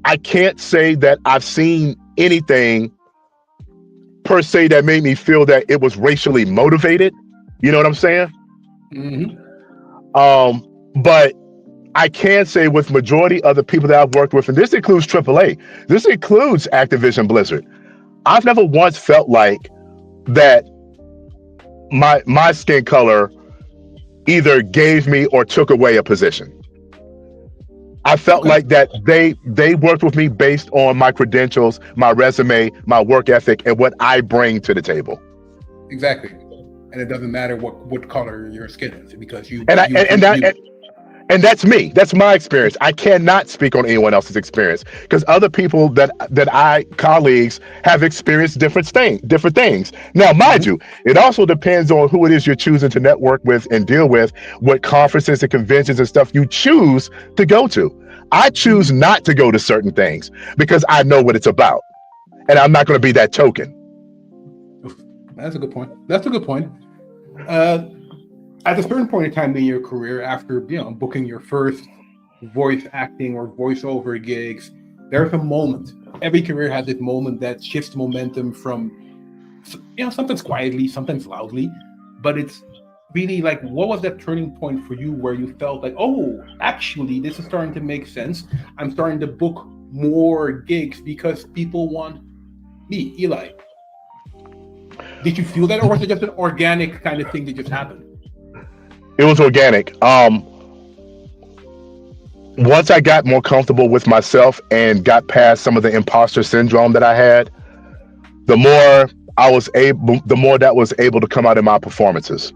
I can't say that I've seen anything per se that made me feel that it was racially motivated. You know what I'm saying? But I can say with majority of the people that I've worked with, and this includes AAA, this includes Activision Blizzard, I've never once felt like that my skin color either gave me or took away a position. I felt like that they worked with me based on my credentials, my resume, my work ethic, and what I bring to the table. Exactly. And it doesn't matter what color your skin is, because and that's me. That's my experience. I cannot speak on anyone else's experience, because other people colleagues have experienced different things. Now, mind you, it also depends on who it is you're choosing to network with and deal with, what conferences and conventions and stuff you choose to go to. I choose not to go to certain things because I know what it's about, and I'm not going to be that token. That's a good point. At a certain point in time in your career, after booking your first voice acting or voiceover gigs, there's a moment. Every career has this moment that shifts momentum from, sometimes quietly, sometimes loudly, but it's really like, what was that turning point for you where you felt like, oh, actually, this is starting to make sense. I'm starting to book more gigs because people want me, Eli. Did you feel that, or was it just an organic kind of thing that just happened? It was organic. Once I got more comfortable with myself and got past some of the imposter syndrome that I had, the more that was able to come out in my performances.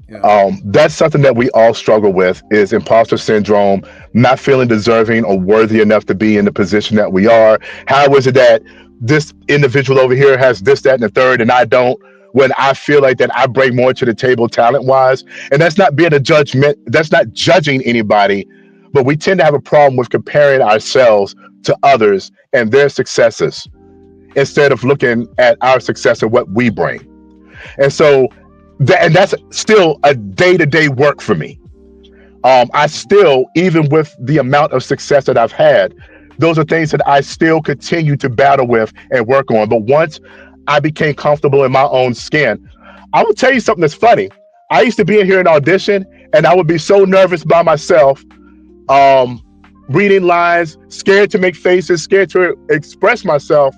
Yeah. That's something that we all struggle with, is imposter syndrome, not feeling deserving or worthy enough to be in the position that we are. How is it that this individual over here has this, that, and the third, and I don't? When I feel like that I bring more to the table talent-wise. And that's not being a judgment, that's not judging anybody, but we tend to have a problem with comparing ourselves to others and their successes instead of looking at our success and what we bring. And so, that's still a day-to-day work for me. I still, even with the amount of success that I've had, those are things that I still continue to battle with and work on. But once I became comfortable in my own skin, I will tell you something that's funny. I used to be in here and audition, and I would be so nervous by myself, reading lines, scared to make faces, scared to express myself,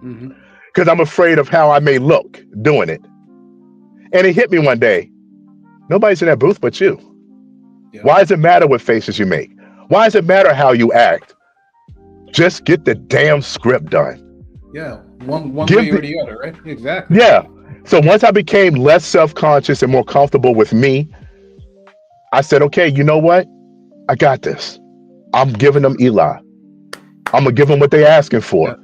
because I'm afraid of how I may look doing it. And it hit me one day, nobody's in that booth but you. Yeah. Why does it matter what faces you make? Why does it matter how you act? Just get the damn script done. Yeah, one way or the other, right? Exactly. Yeah. So once I became less self-conscious and more comfortable with me, I said, okay, you know what? I got this. I'm giving them Eli. I'm gonna give them what they're asking for. Yeah.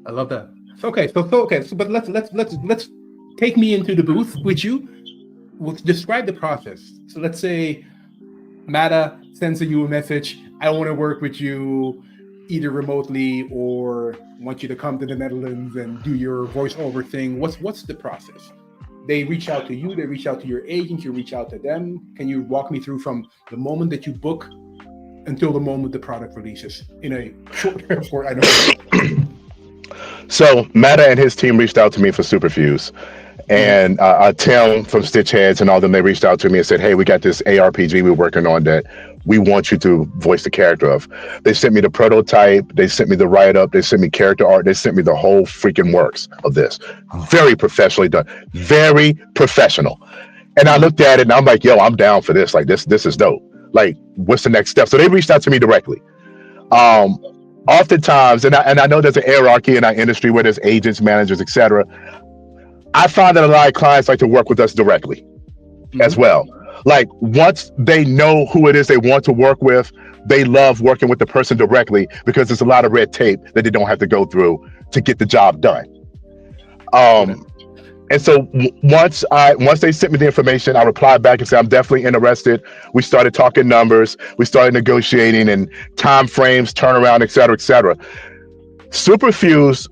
I love that. So but let's take me into the booth with you. We'll describe the process. So let's say Mata sends you a message. I want to work with you either remotely or want you to come to the Netherlands and do your voiceover thing. What's the process? They reach out to you, they reach out to your agent, you reach out to them. Can you walk me through from the moment that you book until the moment the product releases in a short for I know. So Meta and his team reached out to me for Superfuse, and Tim from Stitch Heads and all them, they reached out to me and said, "Hey, we got this ARPG we're working on that we want you to voice the character of." They sent me the prototype, they sent me the write-up, they sent me character art, they sent me the whole freaking works of this. Very professionally done, very professional. And I looked at it and I'm like, yo, I'm down for this. Like this is dope. Like, what's the next step? So they reached out to me directly. Oftentimes, and I know there's an hierarchy in our industry where there's agents, managers, etc. I find that a lot of clients like to work with us directly as well. Like, once they know who it is they want to work with, they love working with the person directly because there's a lot of red tape that they don't have to go through to get the job done. And so once they sent me the information, I replied back and said, I'm definitely interested. We started talking numbers, we started negotiating and time frames, turnaround, et cetera, et cetera. Superfuse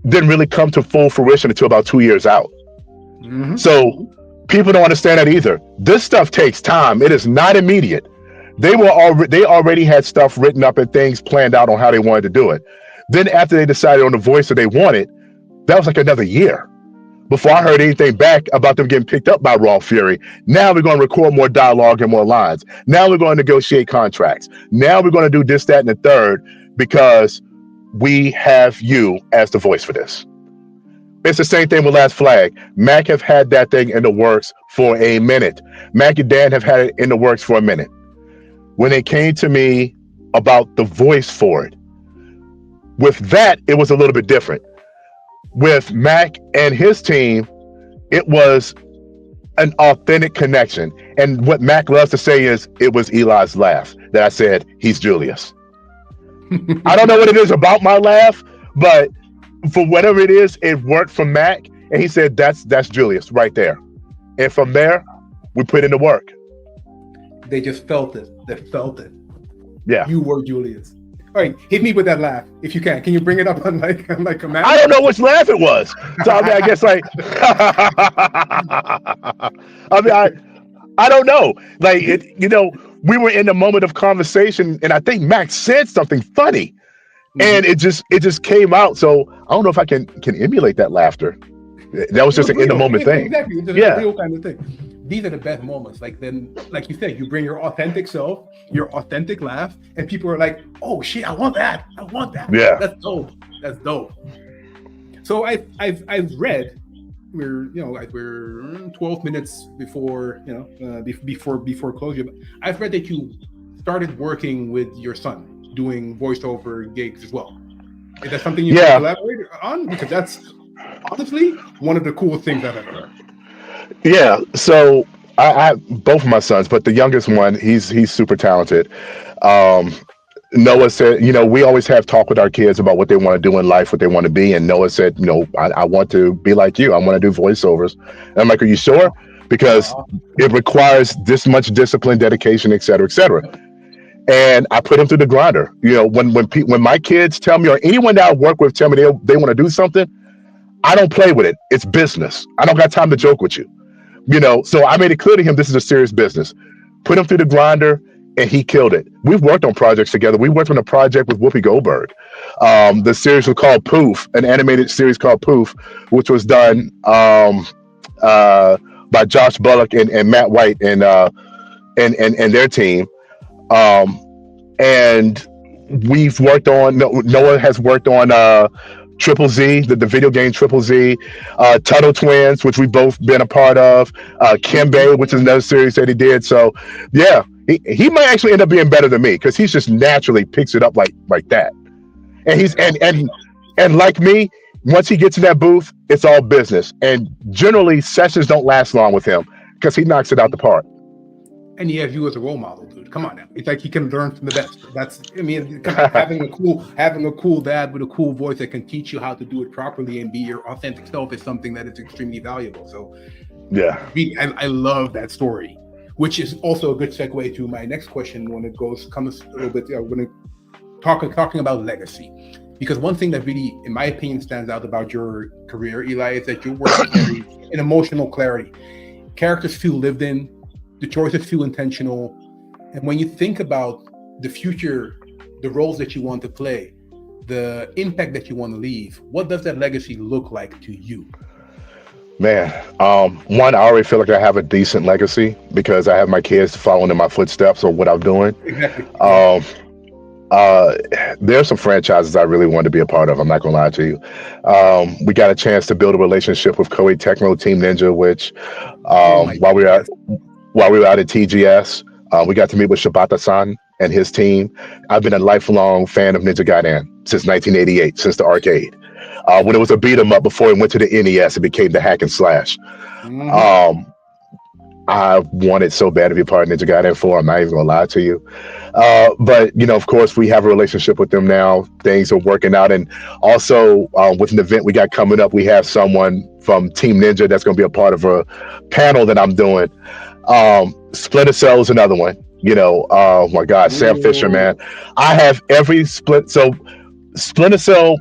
didn't really come to full fruition until about 2 years out. So people don't understand that either. This stuff takes time. It is not immediate. They already had stuff written up and things planned out on how they wanted to do it. Then after they decided on the voice that they wanted, that was like another year before I heard anything back about them getting picked up by Raw Fury. Now we're going to record more dialogue and more lines. Now we're going to negotiate contracts. Now we're going to do this, that, and the third because we have you as the voice for this. It's the same thing with Last Flag. Mac have had that thing in the works for a minute. Mac and Dan have had it in the works for a minute. When they came to me about the voice for it, with that, it was a little bit different. With Mac and his team, it was an authentic connection. And what Mac loves to say is, it was Eli's laugh that I said, he's Julius. I don't know what it is about my laugh, but for whatever it is, it worked for Mac. And he said, that's Julius right there. And from there, we put in the work. They just felt it. They felt it. Yeah. You were Julius. All right, hit me with that laugh if you can. Can you bring it up on like a map? I don't know which laugh it was. So I mean, I guess like, I don't know. Like, we were in a moment of conversation, and I think Max said something funny, and it just came out. So I don't know if I can emulate that laughter. That was just an in the moment thing. Exactly, it's a real kind of thing. These are the best moments. Like then, like you said, you bring your authentic self, your authentic laugh, and people are like, "Oh shit, I want that! I want that! Yeah, that's dope. That's dope." So I've read we're 12 minutes before before closure. But I've read that you started working with your son doing voiceover gigs as well. Is that something you can elaborate on? Because that's honestly one of the coolest things I've ever heard. Yeah, so I both of my sons, but the youngest one, he's super talented. Noah said, we always have talk with our kids about what they want to do in life, what they want to be. And Noah said, I want to be like you. I want to do voiceovers. And I'm like, are you sure? Because it requires this much discipline, dedication, et cetera, et cetera. And I put him through the grinder. When my kids tell me, or anyone that I work with tell me they want to do something, I don't play with it. It's business. I don't got time to joke with you. So I made it clear to him, this is a serious business. Put him through the grinder, and he killed it. We've worked on projects together. We worked on a project with Whoopi Goldberg. The series was called Poof, an animated series called Poof, which was done by Josh Bullock and Matt White and their team. And we've worked on, Noah has worked on Triple Z, the video game Triple Z, Tuttle Twins, which we've both been a part of, Kimbe, which is another series that he did. So yeah, he might actually end up being better than me because he's just naturally picks it up like that. And he's and like me, once he gets in that booth, it's all business. And generally sessions don't last long with him because he knocks it out the park. And he has you as a role model, dude. Come on now. It's like he can learn from the best. Having a cool dad with a cool voice that can teach you how to do it properly and be your authentic self is something that is extremely valuable. So yeah, I love that story, which is also a good segue to my next question when it comes a little bit when it talking about legacy. Because one thing that really, in my opinion, stands out about your career, Eli, is that you're working in emotional clarity. Characters feel lived in. The choices feel intentional. And when you think about the future, the roles that you want to play, the impact that you want to leave, what does that legacy look like to you? Man, one, I already feel like I have a decent legacy because I have my kids following in my footsteps or what I'm doing. Exactly. Yeah. Um, there's some franchises I really want to be a part of. I'm not gonna lie to you. We got a chance to build a relationship with Koei Tecmo Team Ninja, which Oh my while we were goodness. out at TGS, we got to meet with Shibata-san and his team. I've been a lifelong fan of Ninja Gaiden since 1988, since the arcade. When it was a beat 'em up before it went to the NES, it became the hack and slash. Mhm. Um, I wanted so bad to be a part of Ninja Gaiden 4. I'm not even gonna lie to you. But of course, we have a relationship with them now. Things are working out, and also with an event we got coming up, we have someone from Team Ninja that's gonna be a part of a panel that I'm doing. Splinter Cell is another one. Oh my God, Sam Fisher, Ooh. man. I have every Splinter Cell.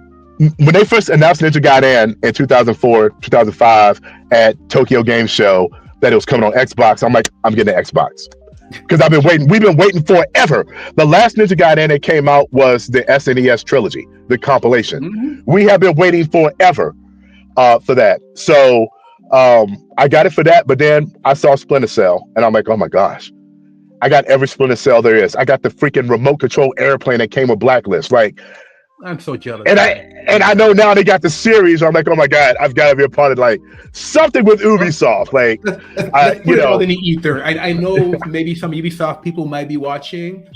When they first announced Ninja Gaiden in 2004, 2005 at Tokyo Game Show that it was coming on Xbox, I'm like, I'm getting an Xbox. Because I've been waiting. We've been waiting forever. The last Ninja Gaiden that came out was the SNES trilogy, the compilation. Mhm. We have been waiting forever for that. So I got it for that, but then I saw Splinter Cell, and I'm like, oh my gosh. I got every Splinter Cell there is. I got the freaking remote control airplane that came with Blacklist, right? I'm so jealous, And man. I know now they got the series. I'm like, oh my God, I've got to be a part of like something with Ubisoft. Like, Let's put it out in the ether. I know maybe some Ubisoft people might be watching.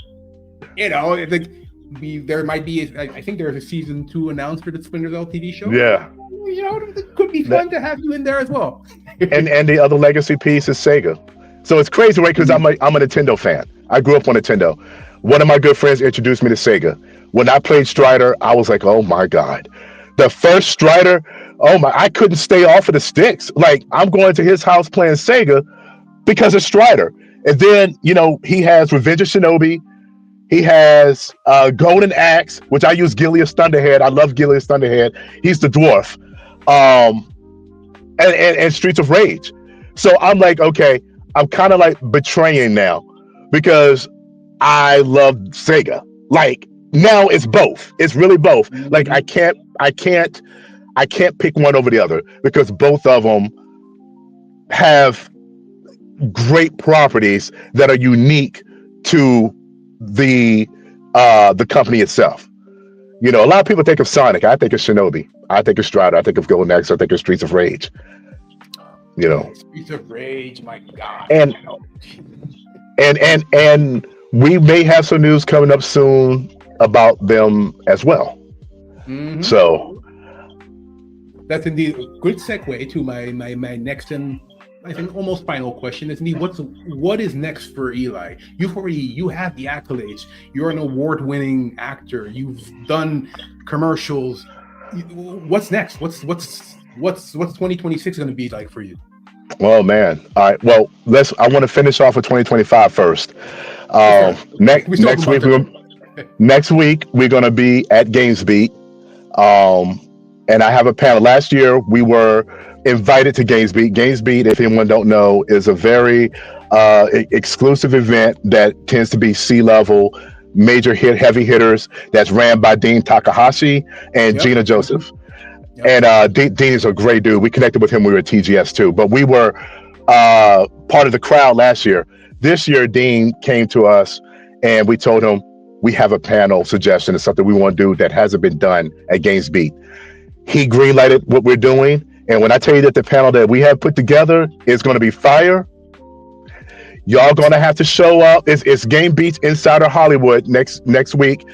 There might be. I think there's a season 2 announced for the Splinter Cell TV show. Yeah. It could be fun to have you in there as well. and the other legacy piece is Sega. So it's crazy, right? Because I'm a Nintendo fan. I grew up on Nintendo. One of my good friends introduced me to Sega. When I played Strider, I was like, oh my God. The first Strider, I couldn't stay off of the sticks. Like, I'm going to his house playing Sega because of Strider. And then, he has Revenge of Shinobi. He has Golden Axe, which I use Gilius Thunderhead. I love Gilius Thunderhead. He's the dwarf. And Streets of Rage. So I'm like, okay, I'm kind of like betraying now because I love Sega. Like, now it's both. It's really both. Like, I can't pick one over the other because both of them have great properties that are unique to the company itself. A lot of people think of Sonic. I think of Shinobi. I think of Strider. I think of Golden Axe. I think of Streets of Rage. Streets of Rage, my God. And we may have some news coming up soon about them as well. Mm-hmm. So that's indeed a good segue to my next and I think almost final question is indeed what is next for Eli? You have the accolades. You're an award-winning actor. You've done commercials. What's next? What's 2026 going to be like for you? Oh man. All right. Well, I want to finish off with 2025 first. Next week we're going to be at GamesBeat. And I have a panel. Last year we were invited to GamesBeat. GamesBeat, if anyone don't know, is a very exclusive event that tends to be C-level, major heavy hitters that's ran by Dean Takahashi and Gina Joseph. Yep. And Dean is a great dude. We connected with him when we were at TGS too. But we were part of the crowd last year. This year, Dean came to us and we told him we have a panel suggestion. It's something we want to do that hasn't been done at GamesBeat. He greenlighted what we're doing. And when I tell you that the panel that we have put together is going to be fire, y'all going to have to show up. It's GamesBeat Insider Hollywood next week.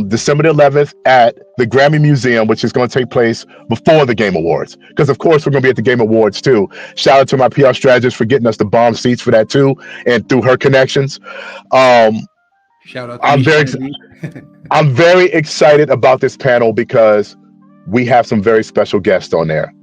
December the 11th at the Grammy Museum, which is going to take place before the Game Awards. Because, of course, we're going to be at the Game Awards, too. Shout out to my PR strategist for getting us the bomb seats for that, too, and through her connections. Shout out to I'm very excited about this panel because we have some very special guests on there.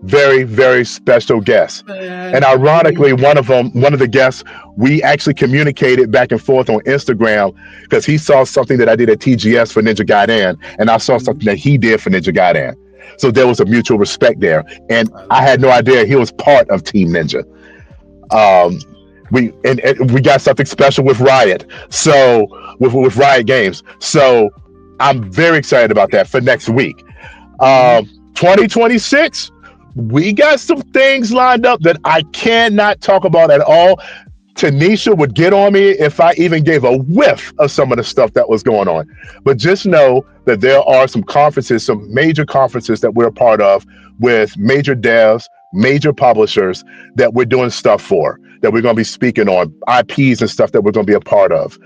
Very, very special guests. And ironically, one of the guests, we actually communicated back and forth on Instagram because he saw something that I did at TGS for Ninja Gaiden, and I saw something that he did for Ninja Gaiden. So there was a mutual respect there. And I had no idea he was part of Team Ninja. And we got something special with Riot. So with Riot Games. So I'm very excited about that for next week. Mhm. 2026, we got some things lined up that I cannot talk about at all. Tanisha would get on me if I even gave a whiff of some of the stuff that was going on. But just know that there are some conferences, some major conferences that we're a part of with major devs, major publishers that we're doing stuff for, that we're going to be speaking on, IPs and stuff that we're going to be a part of.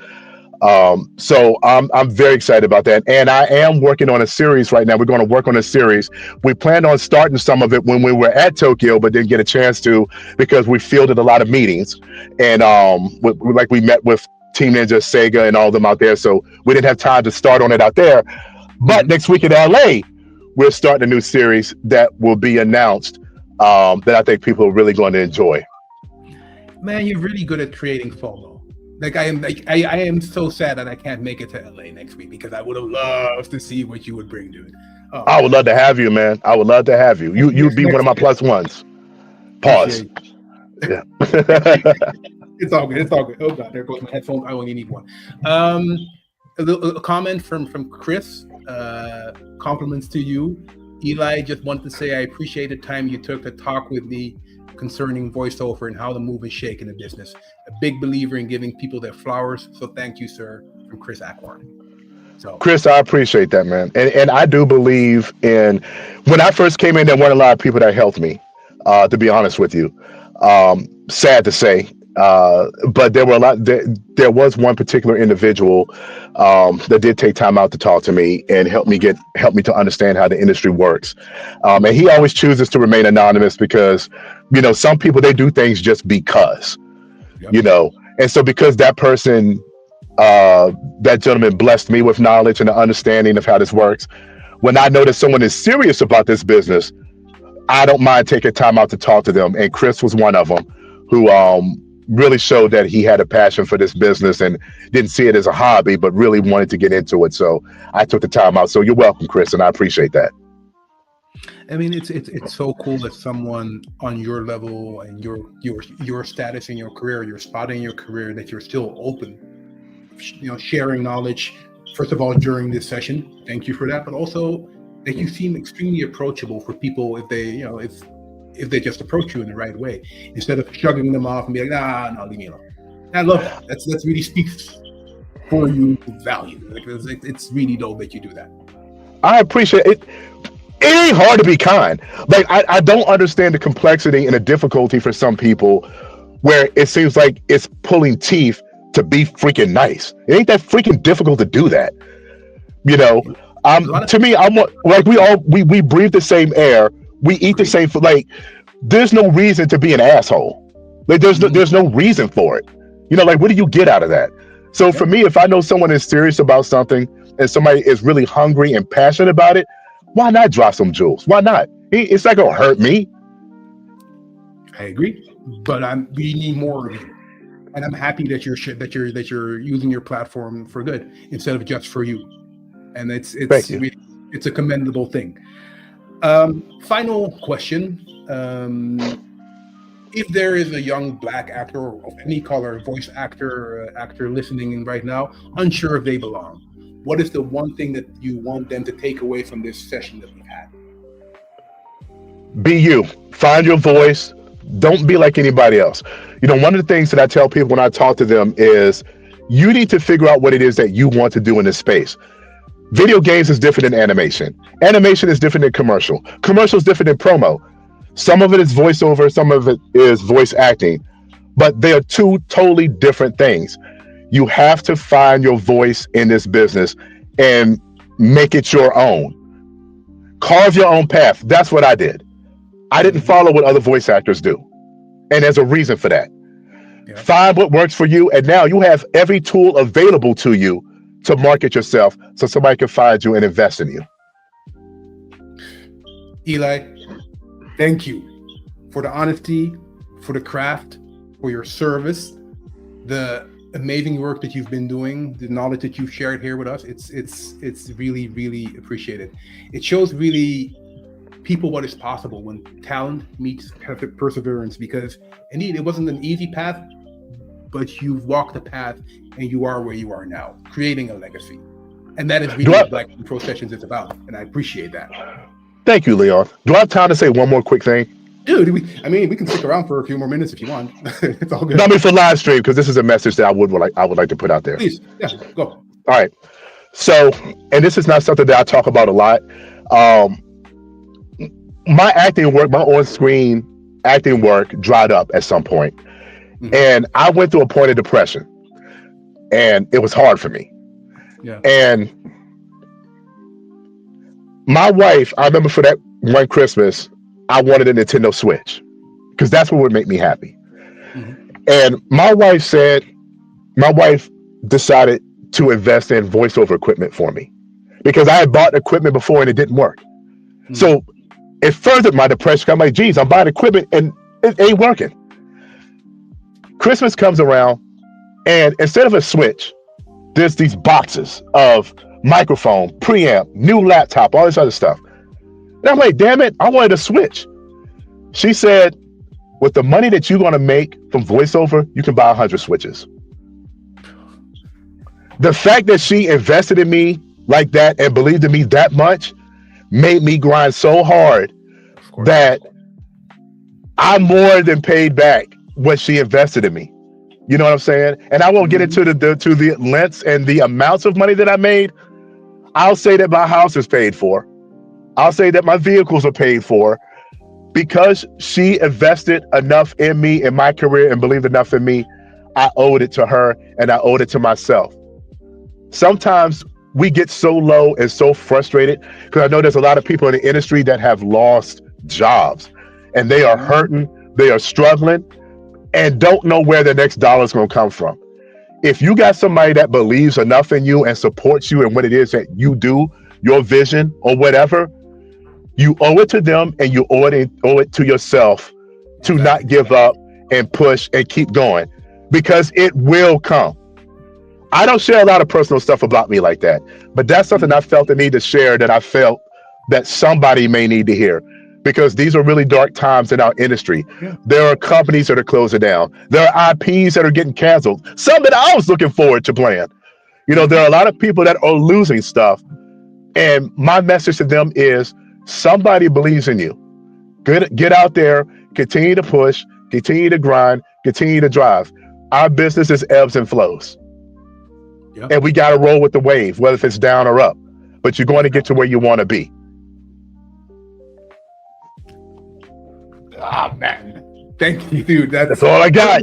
So I'm very excited about that, and I am working on a series right now. We're going to work on a series. We planned on starting some of it when we were at Tokyo, but didn't get a chance to because we fielded a lot of meetings, and like we met with Team Ninja, Sega, and all of them out there, so we didn't have time to start on it out there. But Mhm. next week in LA, we're starting a new series that will be announced that I think people are really going to enjoy. Man, you're really good at creating FOMO. I am so sad that I can't make it to LA next week because I would have loved to see what you would bring to it. Oh I would love man, to have you, man. I would love to have you. You'd be one of next my year. plus ones. Pause. Appreciate. Yeah. It's all good. It's all good. Oh god, there goes my headphones. I only need one. Um, a comment from Chris. Compliments to you, Eli. Just wanted to say I appreciate the time you took to talk with me concerning voiceover and how the move is shaking the business. A big believer in giving people their flowers. So thank you, sir, from Chris Ackwarn. So Chris, I appreciate that, man. And I do believe in when I first came in, there weren't a lot of people that helped me, to be honest with you. Sad to say. But there were a lot there was one particular individual that did take time out to talk to me and help me to understand how the industry works. And he always chooses to remain anonymous because, some people they do things just because, yep. you know. And so because that gentleman blessed me with knowledge and an understanding of how this works. When I know that someone is serious about this business, I don't mind taking time out to talk to them. And Chris was one of them who really showed that he had a passion for this business and didn't see it as a hobby, but really wanted to get into it. So I took the time out. So you're welcome, Chris, and I appreciate that. I mean, it's so cool that someone on your level and your status in your career, your spot in your career, that you're still open, sharing knowledge. First of all, during this session, thank you for that. But also that you seem extremely approachable for people if they, if they just approach you in the right way, instead of shrugging them off and be like, nah, no, leave me alone. I love that. That's really speaks for you value. It's really dope that you do that. I appreciate it. It ain't hard to be kind. Like I don't understand the complexity and the difficulty for some people where it seems like it's pulling teeth to be freaking nice. It ain't that freaking difficult to do that. You know, to me, I'm like we breathe the same air, we eat the same food. Like, there's no reason to be an asshole. Like, there's no reason for it. Like, what do you get out of that? So for me, if I know someone is serious about something and somebody is really hungry and passionate about it, why not drop some jewels? Why not? It's not gonna hurt me. I agree, but we need more of you, and I'm happy that you're using your platform for good instead of just for you. And Thank you. it's a commendable thing. Final question: if there is a young black actor of any color, voice actor listening in right now, unsure if they belong, what is the one thing that you want them to take away from this session that we've had? Be you. Find your voice. Don't be like anybody else. One of the things that I tell people when I talk to them is you need to figure out what it is that you want to do in this space. Video games is different than animation. Animation is different than commercial. Commercial is different than promo. Some of it is voiceover, some of it is voice acting, but they are two totally different things. You have to find your voice in this business and make it your own. Carve your own path. That's what I did. I didn't follow what other voice actors do. And there's a reason for that. Yeah. Find what works for you. And now you have every tool available to you to market yourself so somebody can find you and invest in you. Eli, thank you for the honesty, for the craft, for your service, the amazing work that you've been doing, the knowledge that you've shared here with us. It's really, really appreciated. It shows really people what is possible when talent meets perseverance, because indeed it wasn't an easy path, but you've walked the path and you are where you are now, creating a legacy. And that is Do really I, what Black Game Pro Sessions is about. And I appreciate that. thank you, Leon. Do I have time to say one more quick thing? Dude, we can stick around for a few more minutes if you want. It's all No, I good. mean for live stream, because this is a message that I would like to put out there. Please, yeah, go. All right. So, and this is not something that I talk about a lot. Um, my acting work, my on-screen acting work dried up at some point. Mhm. And I went through a point of depression. And it was hard for me. Yeah. And my wife, I remember for that one Christmas, I wanted a Nintendo Switch because that's what would make me happy. Mhm. And my wife decided to invest in voiceover equipment for me because I had bought equipment before and it didn't work. Mhm. So it furthered my depression. I'm like, geez, I'm buying equipment and it ain't working. Christmas comes around and instead of a Switch, there's these boxes of microphone, preamp, new laptop, all this other stuff. And I'm like, damn it, I wanted a Switch. She said, with the money that you're going to make from voiceover, you can buy 100 Switches. The fact that she invested in me like that and believed in me that much made me grind so hard Of course. that I more than paid back what she invested in me. You know what I'm saying? And I won't get into the lengths and the amounts of money that I made. I'll say that my house is paid for. I'll say that my vehicles are paid for because she invested enough in me, in my career, and believed enough in me. I owed it to her and I owed it to myself. Sometimes we get so low and so frustrated because I know there's a lot of people in the industry that have lost jobs and they are hurting, they are struggling, and don't know where the next dollar is going to come from. If you got somebody that believes enough in you and supports you in what it is that you do, your vision or whatever, you owe it to them and you owe it to yourself to not give up and push and keep going because it will come. I don't share a lot of personal stuff about me like that, but that's something I felt the need to share that I felt that somebody may need to hear because these are really dark times in our industry. Yeah. There are companies that are closing down. There are IPs that are getting canceled. Some that I was looking forward to playing. You know, there are a lot of people that are losing stuff. And my message to them is somebody believes in you. Get out there, continue to push, continue to grind, continue to drive. Our business is ebbs and flows. Yep. And we got to roll with the wave, whether if it's down or up. But you're going to get to where you want to be. Ah, man. Thank you, dude. That's all I got.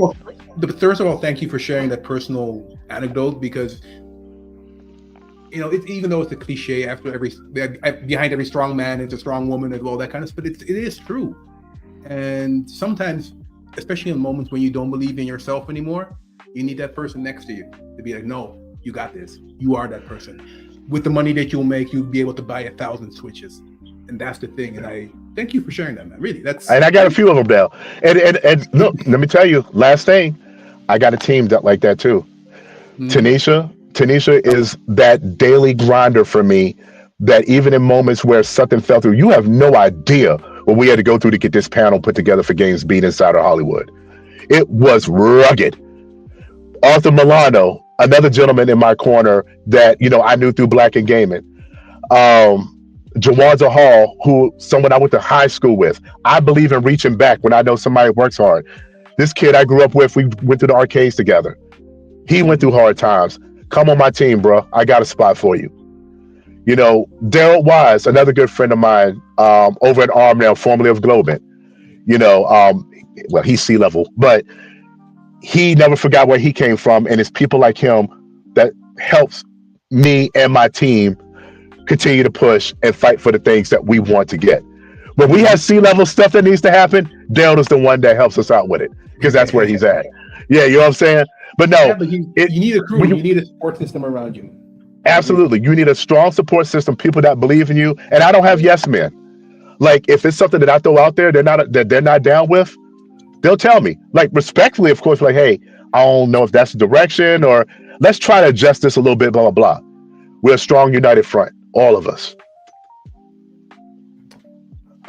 First of all, thank you for sharing that personal anecdote because, you know, even though it's a cliche, behind every strong man is a strong woman as well, that kind of stuff, but it is true. And sometimes, especially in moments when you don't believe in yourself anymore, you need that person next to you to be like, no, you got this. You are that person. With the money that you'll make, you'll be able to buy 1,000 Switches. And that's the thing. And I thank you for sharing that, man. Really, and I got a few of them, Dale. And look, let me tell you, last thing, I got a team that like that too. Tanisha is that daily grinder for me. That even in moments where something fell through, you have no idea what we had to go through to get this panel put together for Games Beat inside of Hollywood. It was rugged. Arthur Milano, another gentleman in my corner that I knew through Black and Gaming. Jawaza Hall, someone I went to high school with. I believe in reaching back when I know somebody works hard. This kid I grew up with, we went to the arcades together. He went through hard times. Come on my team, bro. I got a spot for you. Daryl Wise, another good friend of mine, over at Armnail, formerly of Globant. Well, he's C-level, but he never forgot where he came from, and it's people like him that helps me and my team continue to push and fight for the things that we want to get. When we have C-level stuff that needs to happen, Daryl is the one that helps us out with it because that's where he's at. Yeah, you know what I'm saying? But no, but you need a crew. You need a support system around you. Absolutely. You need a strong support system, people that believe in you. And I don't have yes men. Like if it's something that I throw out there they're not down with, they'll tell me. Like respectfully, of course, like, hey, I don't know if that's the direction, or let's try to adjust this a little bit, blah, blah, blah. We're a strong, united front, all of us.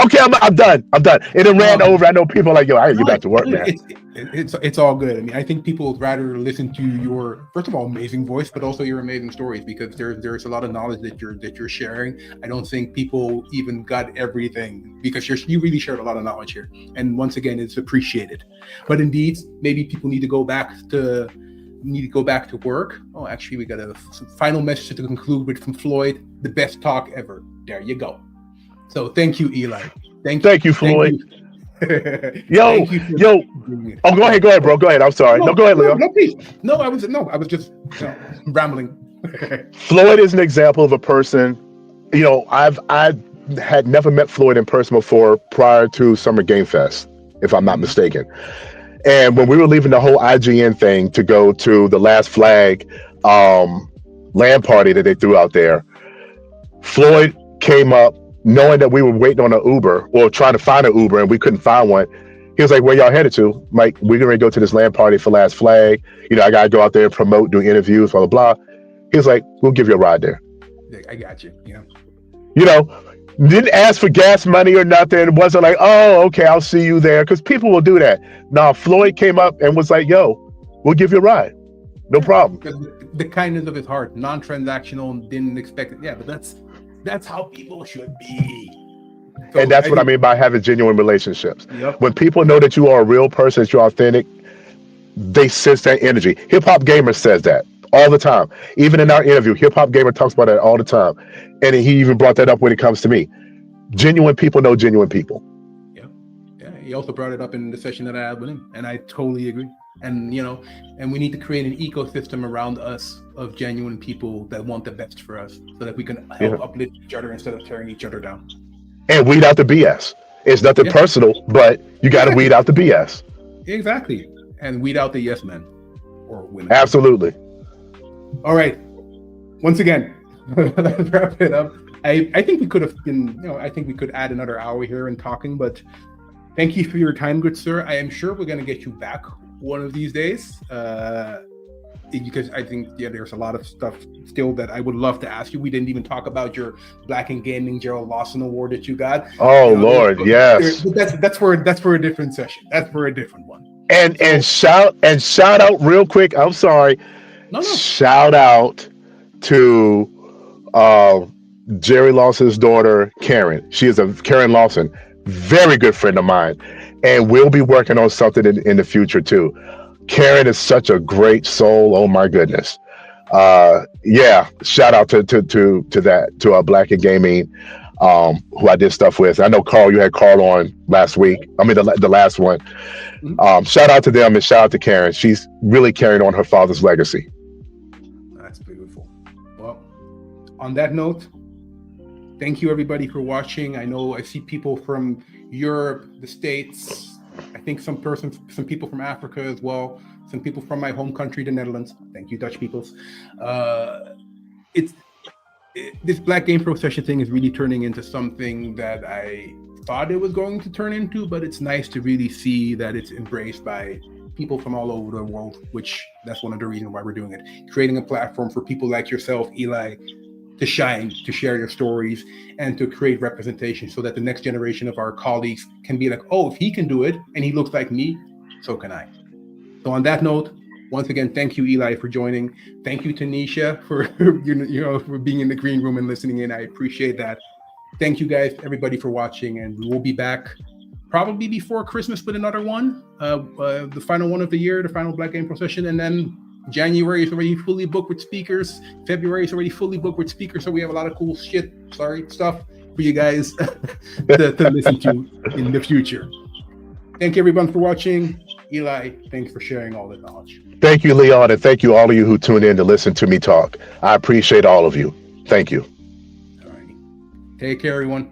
Okay, I'm done. I'm done. It ran over. I know people are like, yo, I gotta get No, back to work, man. it's all good. I mean, I think people would rather listen to your, first of all, amazing voice, but also your amazing stories, because there's a lot of knowledge that you're sharing. I don't think people even got everything, because you really shared a lot of knowledge here, and once again, it's appreciated. But indeed, maybe people need to go back to work. Oh, actually, we got a final message to conclude with from Floyd. The best talk ever. There you go. So thank you, Eli. Thank you, Floyd. Yo. Oh, go ahead, bro. Go ahead. I'm sorry. No, go ahead, Leo. No, please. I was just rambling. Floyd is an example of a person. I had never met Floyd in person before, prior to Summer Game Fest, if I'm not mistaken. And when we were leaving the whole IGN thing to go to the Last Flag LAN party that they threw out there, Floyd came up, knowing that we were waiting on an Uber, or trying to find an Uber, and we couldn't find one. He was like, where y'all headed to? Mike, we're going to go to this LAN party for Last Flag. I got to go out there and promote, do interviews, blah, blah, blah. He was like, we'll give you a ride there. I got you. Didn't ask for gas money or nothing. It wasn't like, oh, okay, I'll see you there. Because people will do that. Now, Floyd came up and was like, yo, we'll give you a ride. No problem. The kindness of his heart, non-transactional, didn't expect it. Yeah, but that's how people should be. So and that's what I mean by having genuine relationships. Yep. When people know that you are a real person, that you're authentic, they sense that energy. Hip Hop Gamer says that all the time. Even in our interview, Hip Hop Gamer talks about that all the time. And he even brought that up when it comes to me. Genuine people know genuine people. Yeah. He also brought it up in the session that I had with him, and I totally agree. And and we need to create an ecosystem around us of genuine people that want the best for us, so that we can help uplift each other instead of tearing each other down. And weed out the BS. It's nothing personal, but you got to weed out the BS. Exactly. And weed out the yes men or women. Absolutely. All right. Once again, let's wrap it up. I think we could have been, I think we could add another hour here in talking, but thank you for your time, good sir. I am sure we're going to get you back one of these days, because I think, there's a lot of stuff still that I would love to ask you. We didn't even talk about your Black in Gaming Gerald Lawson Award that you got. Oh, Lord, yes. That's for a different session. That's for a different one. And shout out real quick. I'm sorry. No. Shout out to Jerry Lawson's daughter, Karen. She is Karen Lawson, very good friend of mine, and we'll be working on something in the future too. Karen is such a great soul. Oh my goodness. Shout out to our Black in Gaming, who I did stuff with. I know Carl, you had Carl on last week. I mean, the last one. Mm-hmm. Shout out to them, and shout out to Karen. She's really carrying on her father's legacy. That's beautiful. Well, on that note, thank you everybody for watching. I see people from Europe, the States. I think some people from Africa as well. Some people from my home country, the Netherlands. Thank you, Dutch peoples. This Black Game Pro Session thing is really turning into something that I thought it was going to turn into, but it's nice to really see that it's embraced by people from all over the world, which that's one of the reasons why we're doing it. Creating a platform for people like yourself, Eli, to shine, to share your stories, and to create representation so that the next generation of our colleagues can be like, oh, if he can do it and he looks like me, so can I. So on that note, once again, thank you, Eli, for joining. Thank you, Tanisha, for for being in the green room and listening in. I appreciate that. Thank you guys, everybody, for watching, and we will be back probably before Christmas with another one, the final one of the year, the final Black Game Pro Session, and then January is already fully booked with speakers. February is already fully booked with speakers, so we have a lot of cool stuff for you guys to listen to in the future. Thank you, everyone, for watching. Eli, thanks for sharing all the knowledge. Thank you, Leon, and thank you all of you who tuned in to listen to me talk. I appreciate all of you. Thank you. All right. Take care, everyone.